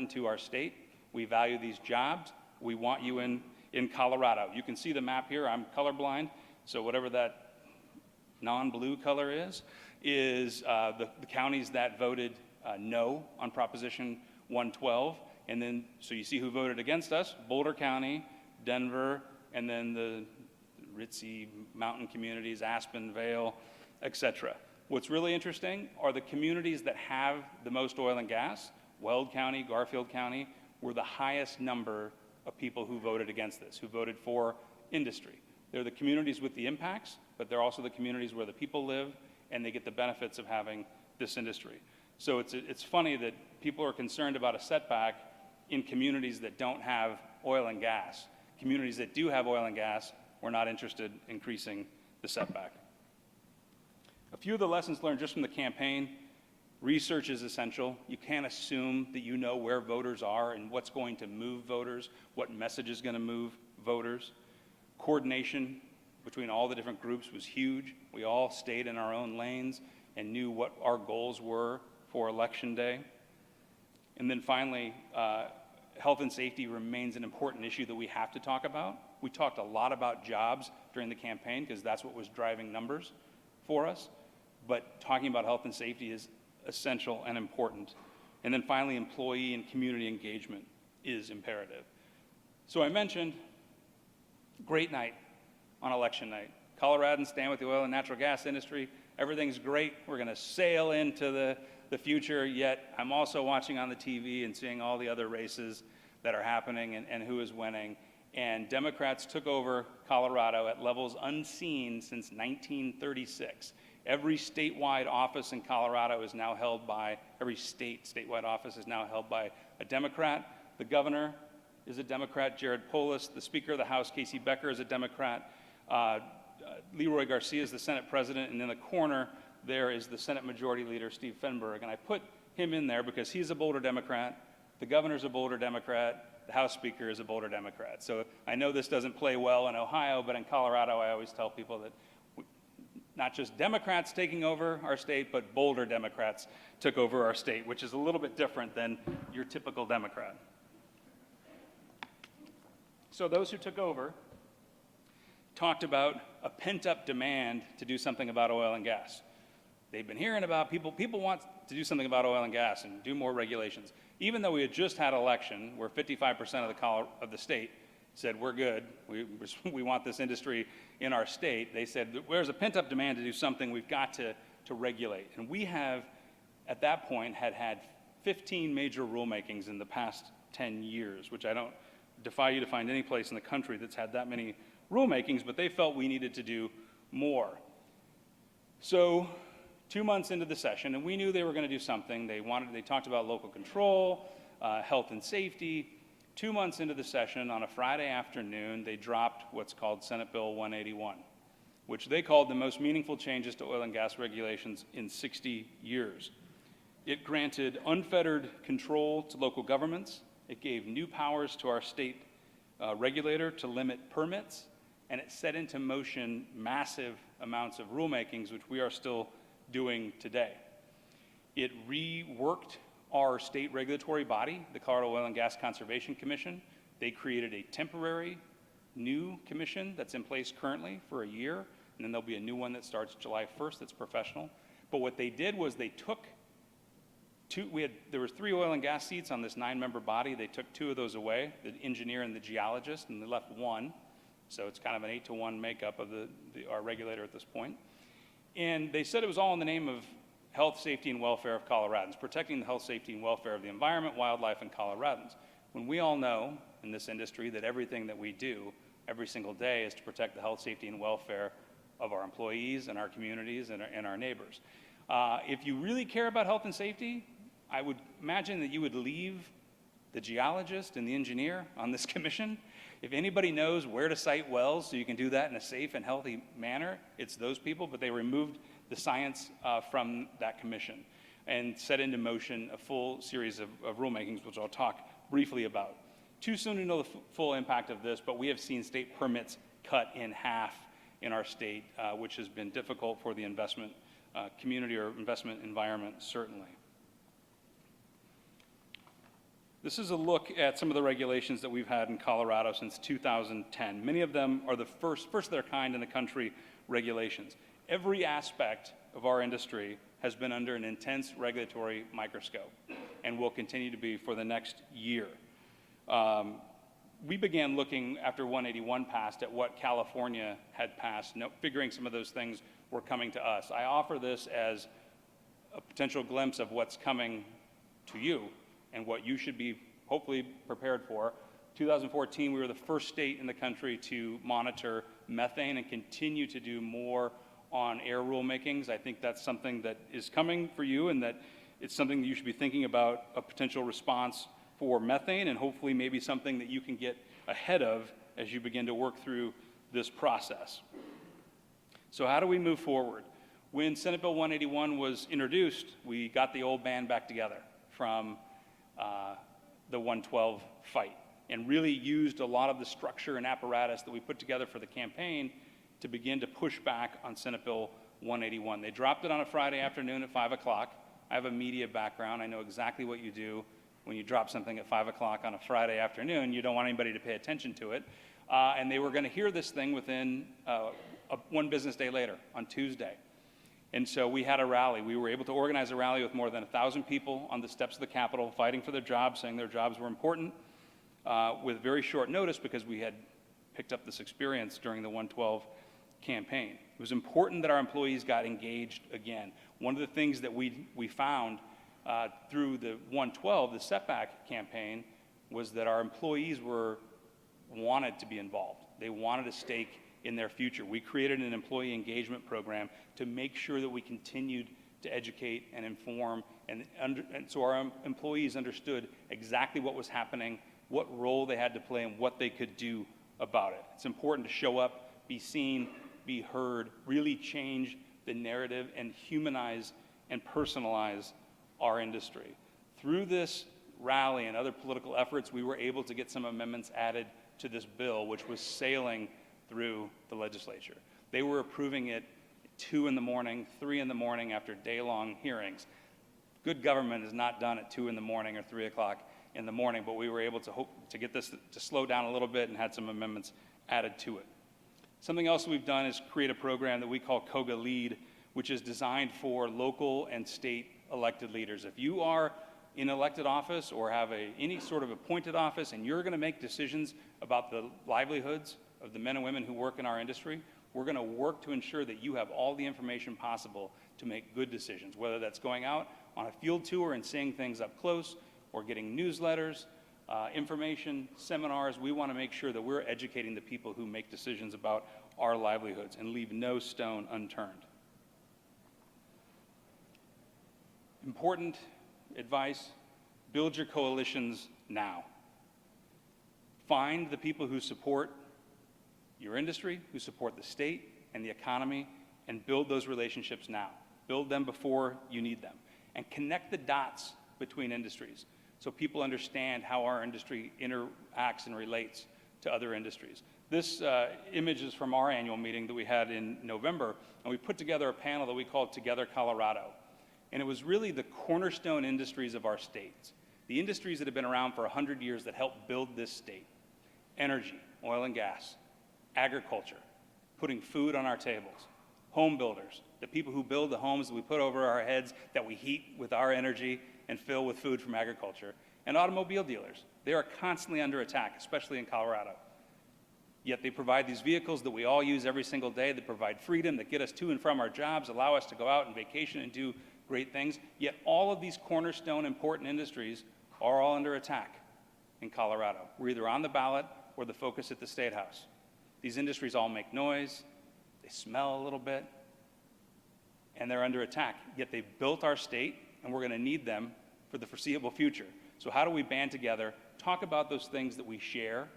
to our state, we value these jobs, we want you in Colorado. You can see the map here, I'm colorblind, so whatever that non-blue color is the counties that voted no on Proposition 112, and then, so you see who voted against us, Boulder County, Denver, and then the ritzy mountain communities, Aspen, Vail, etc. What's really interesting are the communities that have the most oil and gas. Weld County, Garfield County were the highest number of people who voted against this, who voted for industry. They're the communities with the impacts, but they're also the communities where the people live and they get the benefits of having this industry. So it's funny that people are concerned about a setback in communities that don't have oil and gas. Communities that do have oil and gas, we're not interested in increasing the setback. A few of the lessons learned just from the campaign: research is essential. You can't assume that you know where voters are and what's going to move voters, what message is going to move voters. Coordination between all the different groups was huge. We all stayed in our own lanes and knew what our goals were for Election Day. And then finally, health and safety remains an important issue that we have to talk about. We talked a lot about jobs during the campaign because that's what was driving numbers for us. But talking about health and safety is essential and important. And then finally, employee and community engagement is imperative. So I mentioned, great night on election night. Coloradans stand with the oil and natural gas industry. Everything's great. We're going to sail into the future, yet I'm also watching on the TV and seeing all the other races that are happening and who is winning. And Democrats took over Colorado at levels unseen since 1936. Every statewide office in Colorado is now held by, every statewide office is now held by a Democrat. The governor is a Democrat, Jared Polis. The Speaker of the House, Casey Becker, is a Democrat. Leroy Garcia is the Senate President, and in the corner there is the Senate Majority Leader, Steve Fenberg. And I put him in there because he's a Boulder Democrat, the governor's a Boulder Democrat, the House Speaker is a Boulder Democrat. So I know this doesn't play well in Ohio, but in Colorado I always tell people that not just Democrats taking over our state, but Boulder Democrats took over our state, which is a little bit different than your typical Democrat. So those who took over talked about a pent-up demand to do something about oil and gas. They've been hearing about people want to do something about oil and gas and do more regulations. Even though we had just had an election where 55% of the state said, we're good, we want this industry in our state, they said, there's a pent-up demand to do something, we've got to regulate. And we have, at that point, had 15 major rulemakings in the past 10 years, which I don't defy you to find any place in the country that's had that many rulemakings, but they felt we needed to do more. So 2 months into the session, and we knew they were going to do something. They talked about local control, health and safety. 2 months into the session, on a Friday afternoon, they dropped what's called Senate Bill 181, which they called the most meaningful changes to oil and gas regulations in 60 years. It granted unfettered control to local governments. It gave new powers to our state regulator to limit permits, and it set into motion massive amounts of rulemakings, which we are still doing today. It reworked our state regulatory body, the Colorado Oil and Gas Conservation Commission. They created a temporary new commission that's in place currently for a year, and then there'll be a new one that starts July 1st that's professional. But what they did was they took there was 3 oil and gas seats on this 9-member body. They took 2 of those away, the engineer and the geologist, and they left 1. So it's kind of an 8-to-1 makeup of our regulator at this point. And they said it was all in the name of health, safety, and welfare of Coloradans, protecting the health, safety, and welfare of the environment, wildlife, and Coloradans. When we all know in this industry that everything that we do every single day is to protect the health, safety, and welfare of our employees and our communities and our neighbors. If you really care about health and safety, I would imagine that you would leave the geologist and the engineer on this commission. If anybody knows where to site wells so you can do that in a safe and healthy manner, it's those people, but they removed the science from that commission and set into motion a full series of rulemakings, which I'll talk briefly about. Too soon to know the full impact of this, but we have seen state permits cut in half in our state, which has been difficult for the investment community or investment environment, certainly. This is a look at some of the regulations that we've had in Colorado since 2010. Many of them are the first of their kind in the country regulations. Every aspect of our industry has been under an intense regulatory microscope and will continue to be for the next year. We began looking after 181 passed at what California had passed, figuring some of those things were coming to us. I offer this as a potential glimpse of what's coming to you and what you should be hopefully prepared for. 2014, we were the first state in the country to monitor methane and continue to do more on air rulemakings. I think that's something that is coming for you, and that it's something that you should be thinking about, a potential response for methane, and hopefully maybe something that you can get ahead of as you begin to work through this process. So how do we move forward? When Senate Bill 181 was introduced, we got the old band back together from the 112 fight, and really used a lot of the structure and apparatus that we put together for the campaign to begin to push back on Senate Bill 181. They dropped it on a Friday afternoon at 5 o'clock. I have a media background. I know exactly what you do when you drop something at 5 o'clock on a Friday afternoon. You don't want anybody to pay attention to it. And they were going to hear this thing within one business day later, on Tuesday. And so we had a rally. We were able to organize a rally with more than 1,000 people on the steps of the Capitol fighting for their jobs, saying their jobs were important, with very short notice because we had picked up this experience during the 112 campaign. It was important that our employees got engaged again. One of the things that we found through the 112, the setback campaign, was that our employees wanted to be involved. They wanted a stake in their future. We created an employee engagement program to make sure that we continued to educate and inform, and so our employees understood exactly what was happening, what role they had to play, and what they could do about it. It's important to show up, be seen, be heard, really change the narrative and humanize and personalize our industry. Through this rally and other political efforts, we were able to get some amendments added to this bill, which was sailing through the legislature. They were approving it 2 in the morning, 3 in the morning after day-long hearings. Good government is not done at 2 in the morning or 3 o'clock in the morning, but we were able to get this to slow down a little bit and had some amendments added to it. Something else we've done is create a program that we call OOGA Lead, which is designed for local and state elected leaders. If you are in elected office or have any sort of appointed office and you're going to make decisions about the livelihoods of the men and women who work in our industry, we're going to work to ensure that you have all the information possible to make good decisions, whether that's going out on a field tour and seeing things up close or getting newsletters, information, seminars. We want to make sure that we're educating the people who make decisions about our livelihoods and leave no stone unturned. Important advice: build your coalitions now. Find the people who support your industry, who support the state and the economy, and build those relationships now. Build them before you need them. And connect the dots between industries so people understand how our industry interacts and relates to other industries. This image is from our annual meeting that we had in November, and we put together a panel that we called Together Colorado. And it was really the cornerstone industries of our states, the industries that have been around for 100 years that helped build this state: energy, oil and gas, agriculture, putting food on our tables, home builders, the people who build the homes that we put over our heads that we heat with our energy and fill with food from agriculture, and automobile dealers. They are constantly under attack, especially in Colorado. Yet they provide these vehicles that we all use every single day, that provide freedom, that get us to and from our jobs, allow us to go out and vacation and do great things. Yet all of these cornerstone important industries are all under attack in Colorado. We're either on the ballot or the focus at the State House. These industries all make noise, they smell a little bit, and they're under attack. Yet they've built our state, and we're going to need them for the foreseeable future. So how do we band together, talk about those things that we share,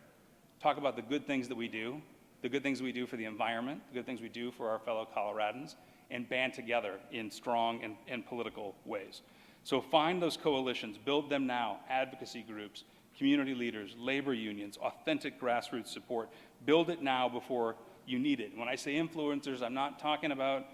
talk about the good things that we do, the good things we do for the environment, the good things we do for our fellow Coloradans, and band together in strong and political ways. So find those coalitions, build them now, advocacy groups, community leaders, labor unions, authentic grassroots support. Build it now before you need it. When I say influencers, I'm not talking about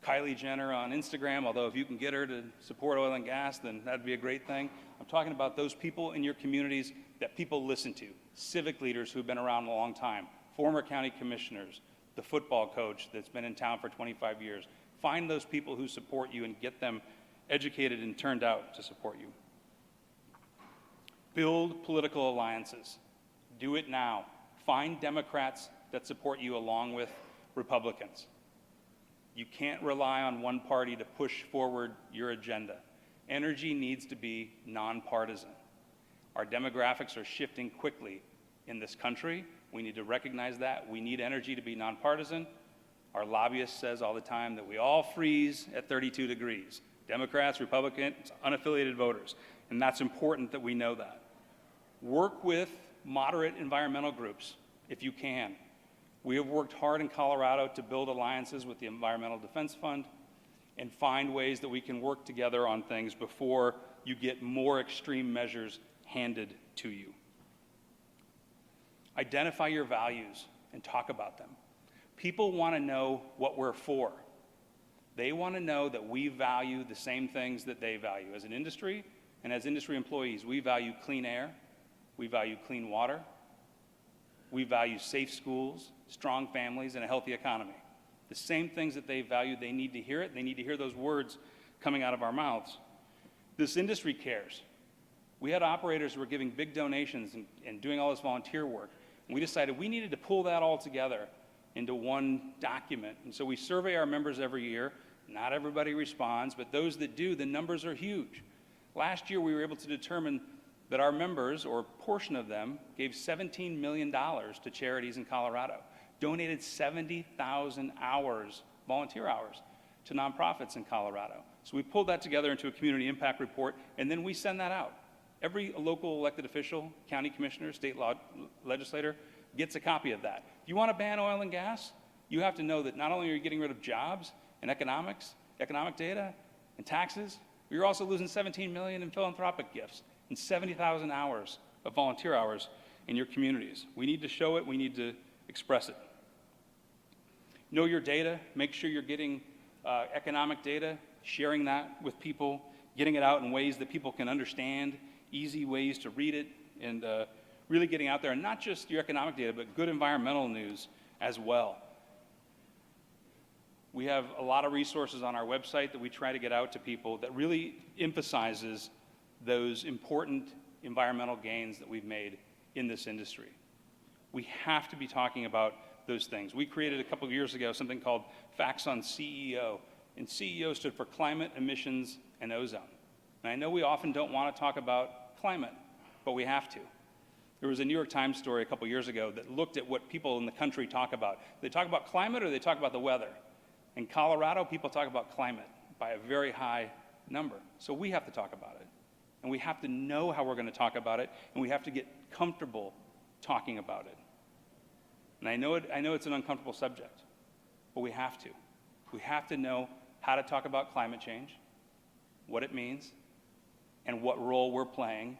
Kylie Jenner on Instagram, although if you can get her to support oil and gas, then that'd be a great thing. I'm talking about those people in your communities that people listen to, civic leaders who've been around a long time, former county commissioners, the football coach that's been in town for 25 years. Find those people who support you and get them educated and turned out to support you. Build political alliances. Do it now. Find Democrats that support you along with Republicans. You can't rely on one party to push forward your agenda. Energy needs to be nonpartisan. Our demographics are shifting quickly in this country. We need to recognize that. We need energy to be nonpartisan. Our lobbyist says all the time that we all freeze at 32 degrees. Democrats, Republicans, unaffiliated voters. And that's important that we know that. Work with moderate environmental groups if you can. We have worked hard in Colorado to build alliances with the Environmental Defense Fund and find ways that we can work together on things before you get more extreme measures handed to you. Identify your values and talk about them. People want to know what we're for. They want to know that we value the same things that they value. As an industry and as industry employees, we value clean air, we value clean water, we value safe schools, strong families, and a healthy economy. The same things that they value, they need to hear it. They need to hear those words coming out of our mouths. This industry cares. We had operators who were giving big donations and doing all this volunteer work. And we decided we needed to pull that all together into one document. And so we survey our members every year. Not everybody responds, but those that do, the numbers are huge. Last year, we were able to determine that our members, or a portion of them, gave $17 million to charities in Colorado, donated 70,000 hours, volunteer hours, to nonprofits in Colorado. So we pulled that together into a community impact report, and then we send that out. Every local elected official, county commissioner, state legislator, gets a copy of that. If you want to ban oil and gas, you have to know that not only are you getting rid of jobs and economic data and taxes, but you're also losing $17 million in philanthropic gifts and 70,000 hours of volunteer hours in your communities. We need to show it, we need to express it. Know your data, make sure you're getting economic data, sharing that with people, getting it out in ways that people can understand, easy ways to read it, and really getting out there, and not just your economic data, but good environmental news as well. We have a lot of resources on our website that we try to get out to people that really emphasizes those important environmental gains that we've made in this industry. We have to be talking about those things. We created a couple of years ago something called Facts on CEO, and CEO stood for climate, emissions, and ozone. And I know we often don't want to talk about climate, but we have to. There was a New York Times story a couple years ago that looked at what people in the country talk about. They talk about climate or they talk about the weather. In Colorado, people talk about climate by a very high number. So we have to talk about it. And we have to know how we're going to talk about it, and we have to get comfortable talking about it. And I know it's an uncomfortable subject, but we have to. We have to know how to talk about climate change, what it means, and what role we're playing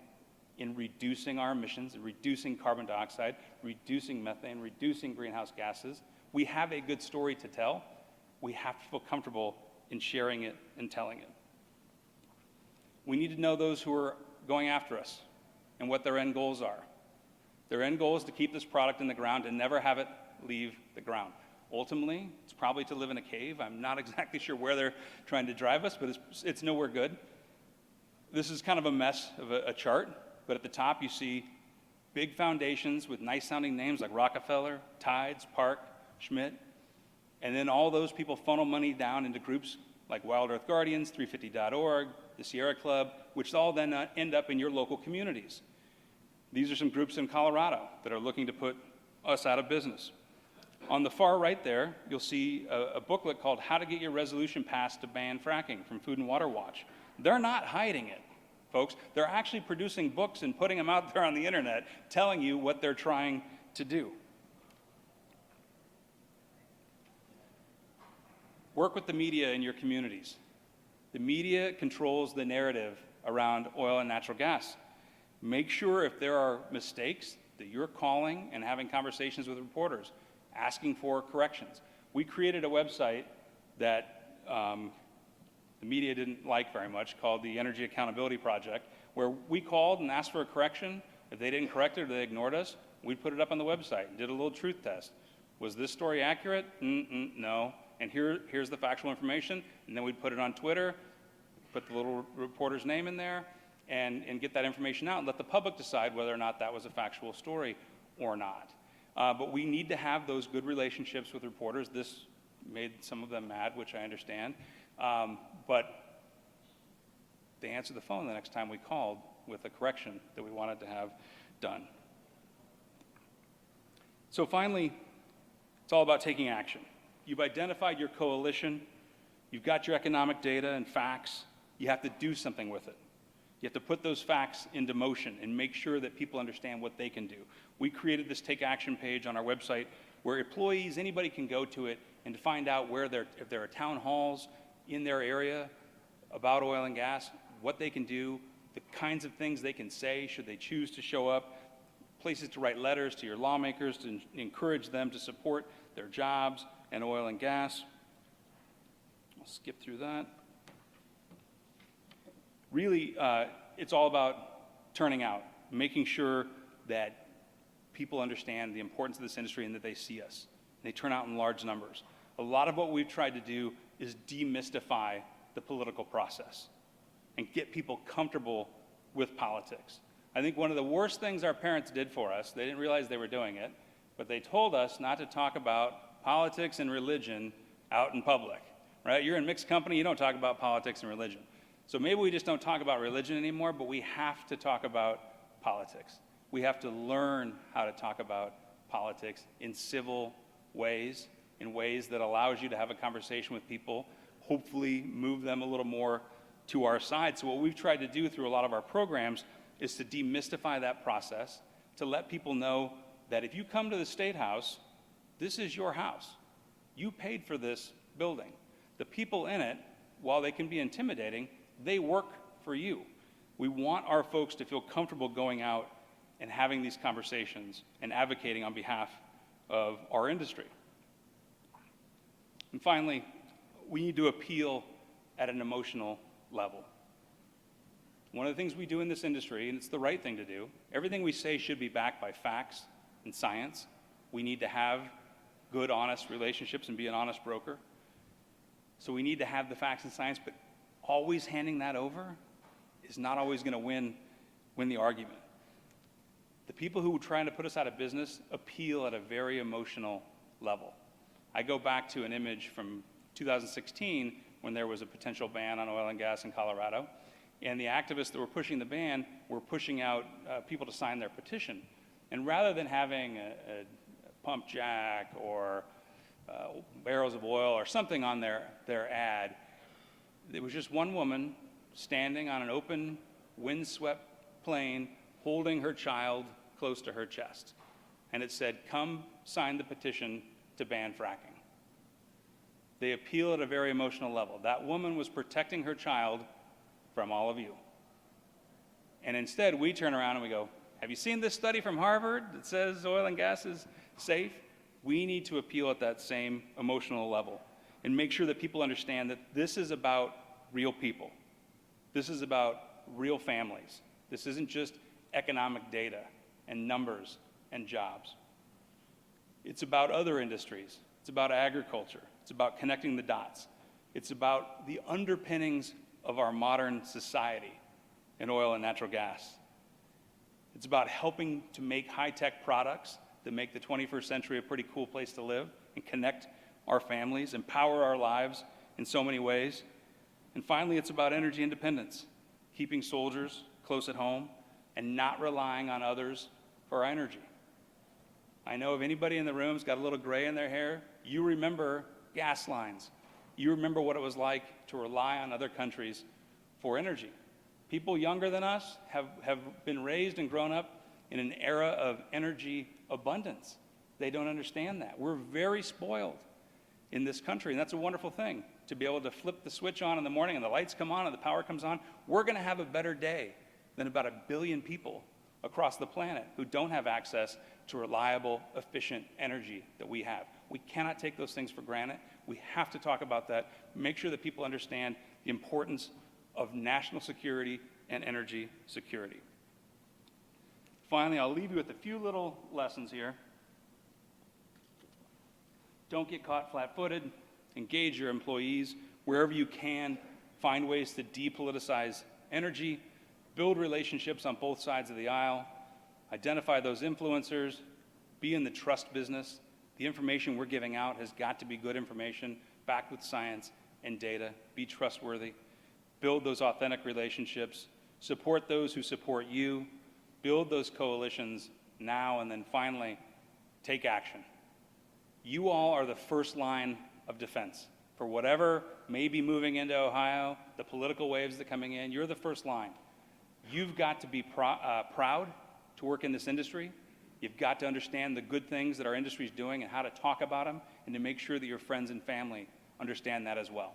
in reducing our emissions, reducing carbon dioxide, reducing methane, reducing greenhouse gases. We have a good story to tell. We have to feel comfortable in sharing it and telling it. We need to know those who are going after us and what their end goals are. Their end goal is to keep this product in the ground and never have it leave the ground. Ultimately, it's probably to live in a cave. I'm not exactly sure where they're trying to drive us, but it's nowhere good. This is kind of a mess of a chart, but at the top you see big foundations with nice sounding names like Rockefeller, Tides, Park, Schmidt, and then all those people funnel money down into groups like Wild Earth Guardians, 350.org, the Sierra Club, which all then end up in your local communities. These are some groups in Colorado that are looking to put us out of business. On the far right there, you'll see a booklet called How to Get Your Resolution Passed to Ban Fracking from Food and Water Watch. They're not hiding it, folks. They're actually producing books and putting them out there on the internet, telling you what they're trying to do. Work with the media in your communities. The media controls the narrative around oil and natural gas. Make sure if there are mistakes that you're calling and having conversations with reporters, asking for corrections. We created a website that the media didn't like very much called the Energy Accountability Project, where we called and asked for a correction. If they didn't correct it or they ignored us, we'd put it up on the website and did a little truth test. Was this story accurate? No. And here's the factual information. And then we'd put it on Twitter, put the little reporter's name in there, and get that information out and let the public decide whether or not that was a factual story or not. But we need to have those good relationships with reporters. This made some of them mad, which I understand. But they answered the phone the next time we called with a correction that we wanted to have done. So finally, it's all about taking action. You've identified your coalition. You've got your economic data and facts. You have to do something with it. You have to put those facts into motion and make sure that people understand what they can do. We created this Take Action page on our website where employees, anybody can go to it and to find out if there are town halls in their area about oil and gas, what they can do, the kinds of things they can say should they choose to show up, places to write letters to your lawmakers to encourage them to support their jobs and oil and gas. I'll skip through that. Really, it's all about turning out, making sure that people understand the importance of this industry and that they see us. They turn out in large numbers. A lot of what we've tried to do is demystify the political process and get people comfortable with politics. I think one of the worst things our parents did for us, they didn't realize they were doing it, but they told us not to talk about politics and religion out in public, right? You're in mixed company, you don't talk about politics and religion. So maybe we just don't talk about religion anymore, but we have to talk about politics. We have to learn how to talk about politics in civil ways, in ways that allows you to have a conversation with people, hopefully move them a little more to our side. So what we've tried to do through a lot of our programs is to demystify that process, to let people know that if you come to the State House, this is your house. You paid for this building. The people in it, while they can be intimidating, they work for you. We want our folks to feel comfortable going out and having these conversations and advocating on behalf of our industry. And finally, we need to appeal at an emotional level. One of the things we do in this industry, and it's the right thing to do, everything we say should be backed by facts and science. We need to have good, honest relationships and be an honest broker. So we need to have the facts and science, but always handing that over is not always going to win the argument. The people who are trying to put us out of business appeal at a very emotional level. I go back to an image from 2016 when there was a potential ban on oil and gas in Colorado, and the activists that were pushing the ban were pushing out people to sign their petition. And rather than having a pump jack or barrels of oil or something on their ad, there was just one woman standing on an open, windswept plain, holding her child close to her chest. And it said, "Come sign the petition to ban fracking." They appeal at a very emotional level. That woman was protecting her child from all of you. And instead, we turn around and we go, "Have you seen this study from Harvard that says oil and gas is safe?" We need to appeal at that same emotional level and make sure that people understand that this is about real people. This is about real families. This isn't just economic data and numbers and jobs. It's about other industries. It's about agriculture. It's about connecting the dots. It's about the underpinnings of our modern society in oil and natural gas. It's about helping to make high-tech products that make the 21st century a pretty cool place to live and connect our families, empower our lives in so many ways. And finally, it's about energy independence, keeping soldiers close at home and not relying on others for our energy. I know if anybody in the room's got a little gray in their hair, you remember gas lines. You remember what it was like to rely on other countries for energy. People younger than us have been raised and grown up in an era of energy abundance. They don't understand that. We're very spoiled in this country, and that's a wonderful thing, to be able to flip the switch on in the morning and the lights come on and the power comes on. We're going to have a better day than about 1 billion people across the planet who don't have access to reliable, efficient energy that we have. We cannot take those things for granted. We have to talk about that, make sure that people understand the importance of national security and energy security. Finally, I'll leave you with a few little lessons here. Don't get caught flat-footed. Engage your employees wherever you can. Find ways to depoliticize energy. Build relationships on both sides of the aisle. Identify those influencers. Be in the trust business. The information we're giving out has got to be good information, backed with science and data. Be trustworthy. Build those authentic relationships. Support those who support you. Build those coalitions now, and then finally, take action. You all are the first line of defense. For whatever may be moving into Ohio, the political waves that are coming in, you're the first line. You've got to be proud to work in this industry. You've got to understand the good things that our industry is doing and how to talk about them, and to make sure that your friends and family understand that as well.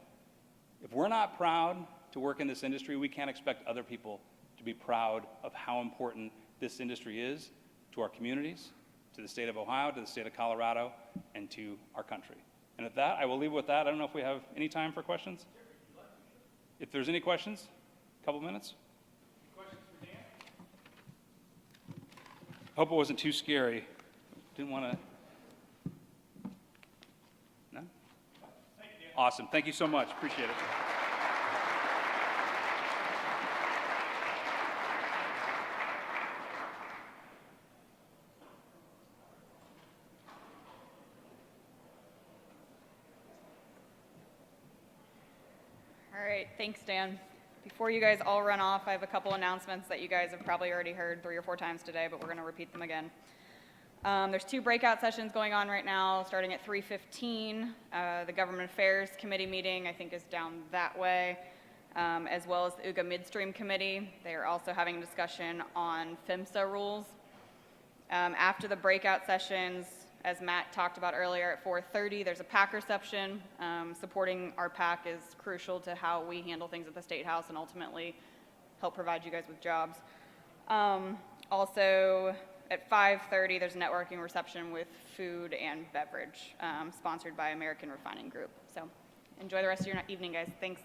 If we're not proud to work in this industry, we can't expect other people to be proud of how important this industry is to our communities, to the state of Ohio, to the state of Colorado, and to our country. And with that, I will leave with that. I don't know if we have any time for questions. If there's any questions, a couple minutes. Questions for Dan? Hope it wasn't too scary. Didn't want to. No? Thank you, Dan. Awesome. Thank you so much. Appreciate it.
All right, thanks, Dan. Before you guys all run off, I have a couple announcements that you guys have probably already heard 3 or 4 times today, but we're going to repeat them again. There's 2 breakout sessions going on right now, starting at 3:15. The Government Affairs Committee meeting, I think, is down that way, as well as the OOGA Midstream Committee. They are also having a discussion on PHMSA rules. After the breakout sessions, as Matt talked about earlier, at 4:30, there's a PAC reception. Supporting our PAC is crucial to how we handle things at the State House and ultimately help provide you guys with jobs. Also, at 5:30, there's a networking reception with food and beverage, sponsored by American Refining Group. So enjoy the rest of your evening, guys. Thanks.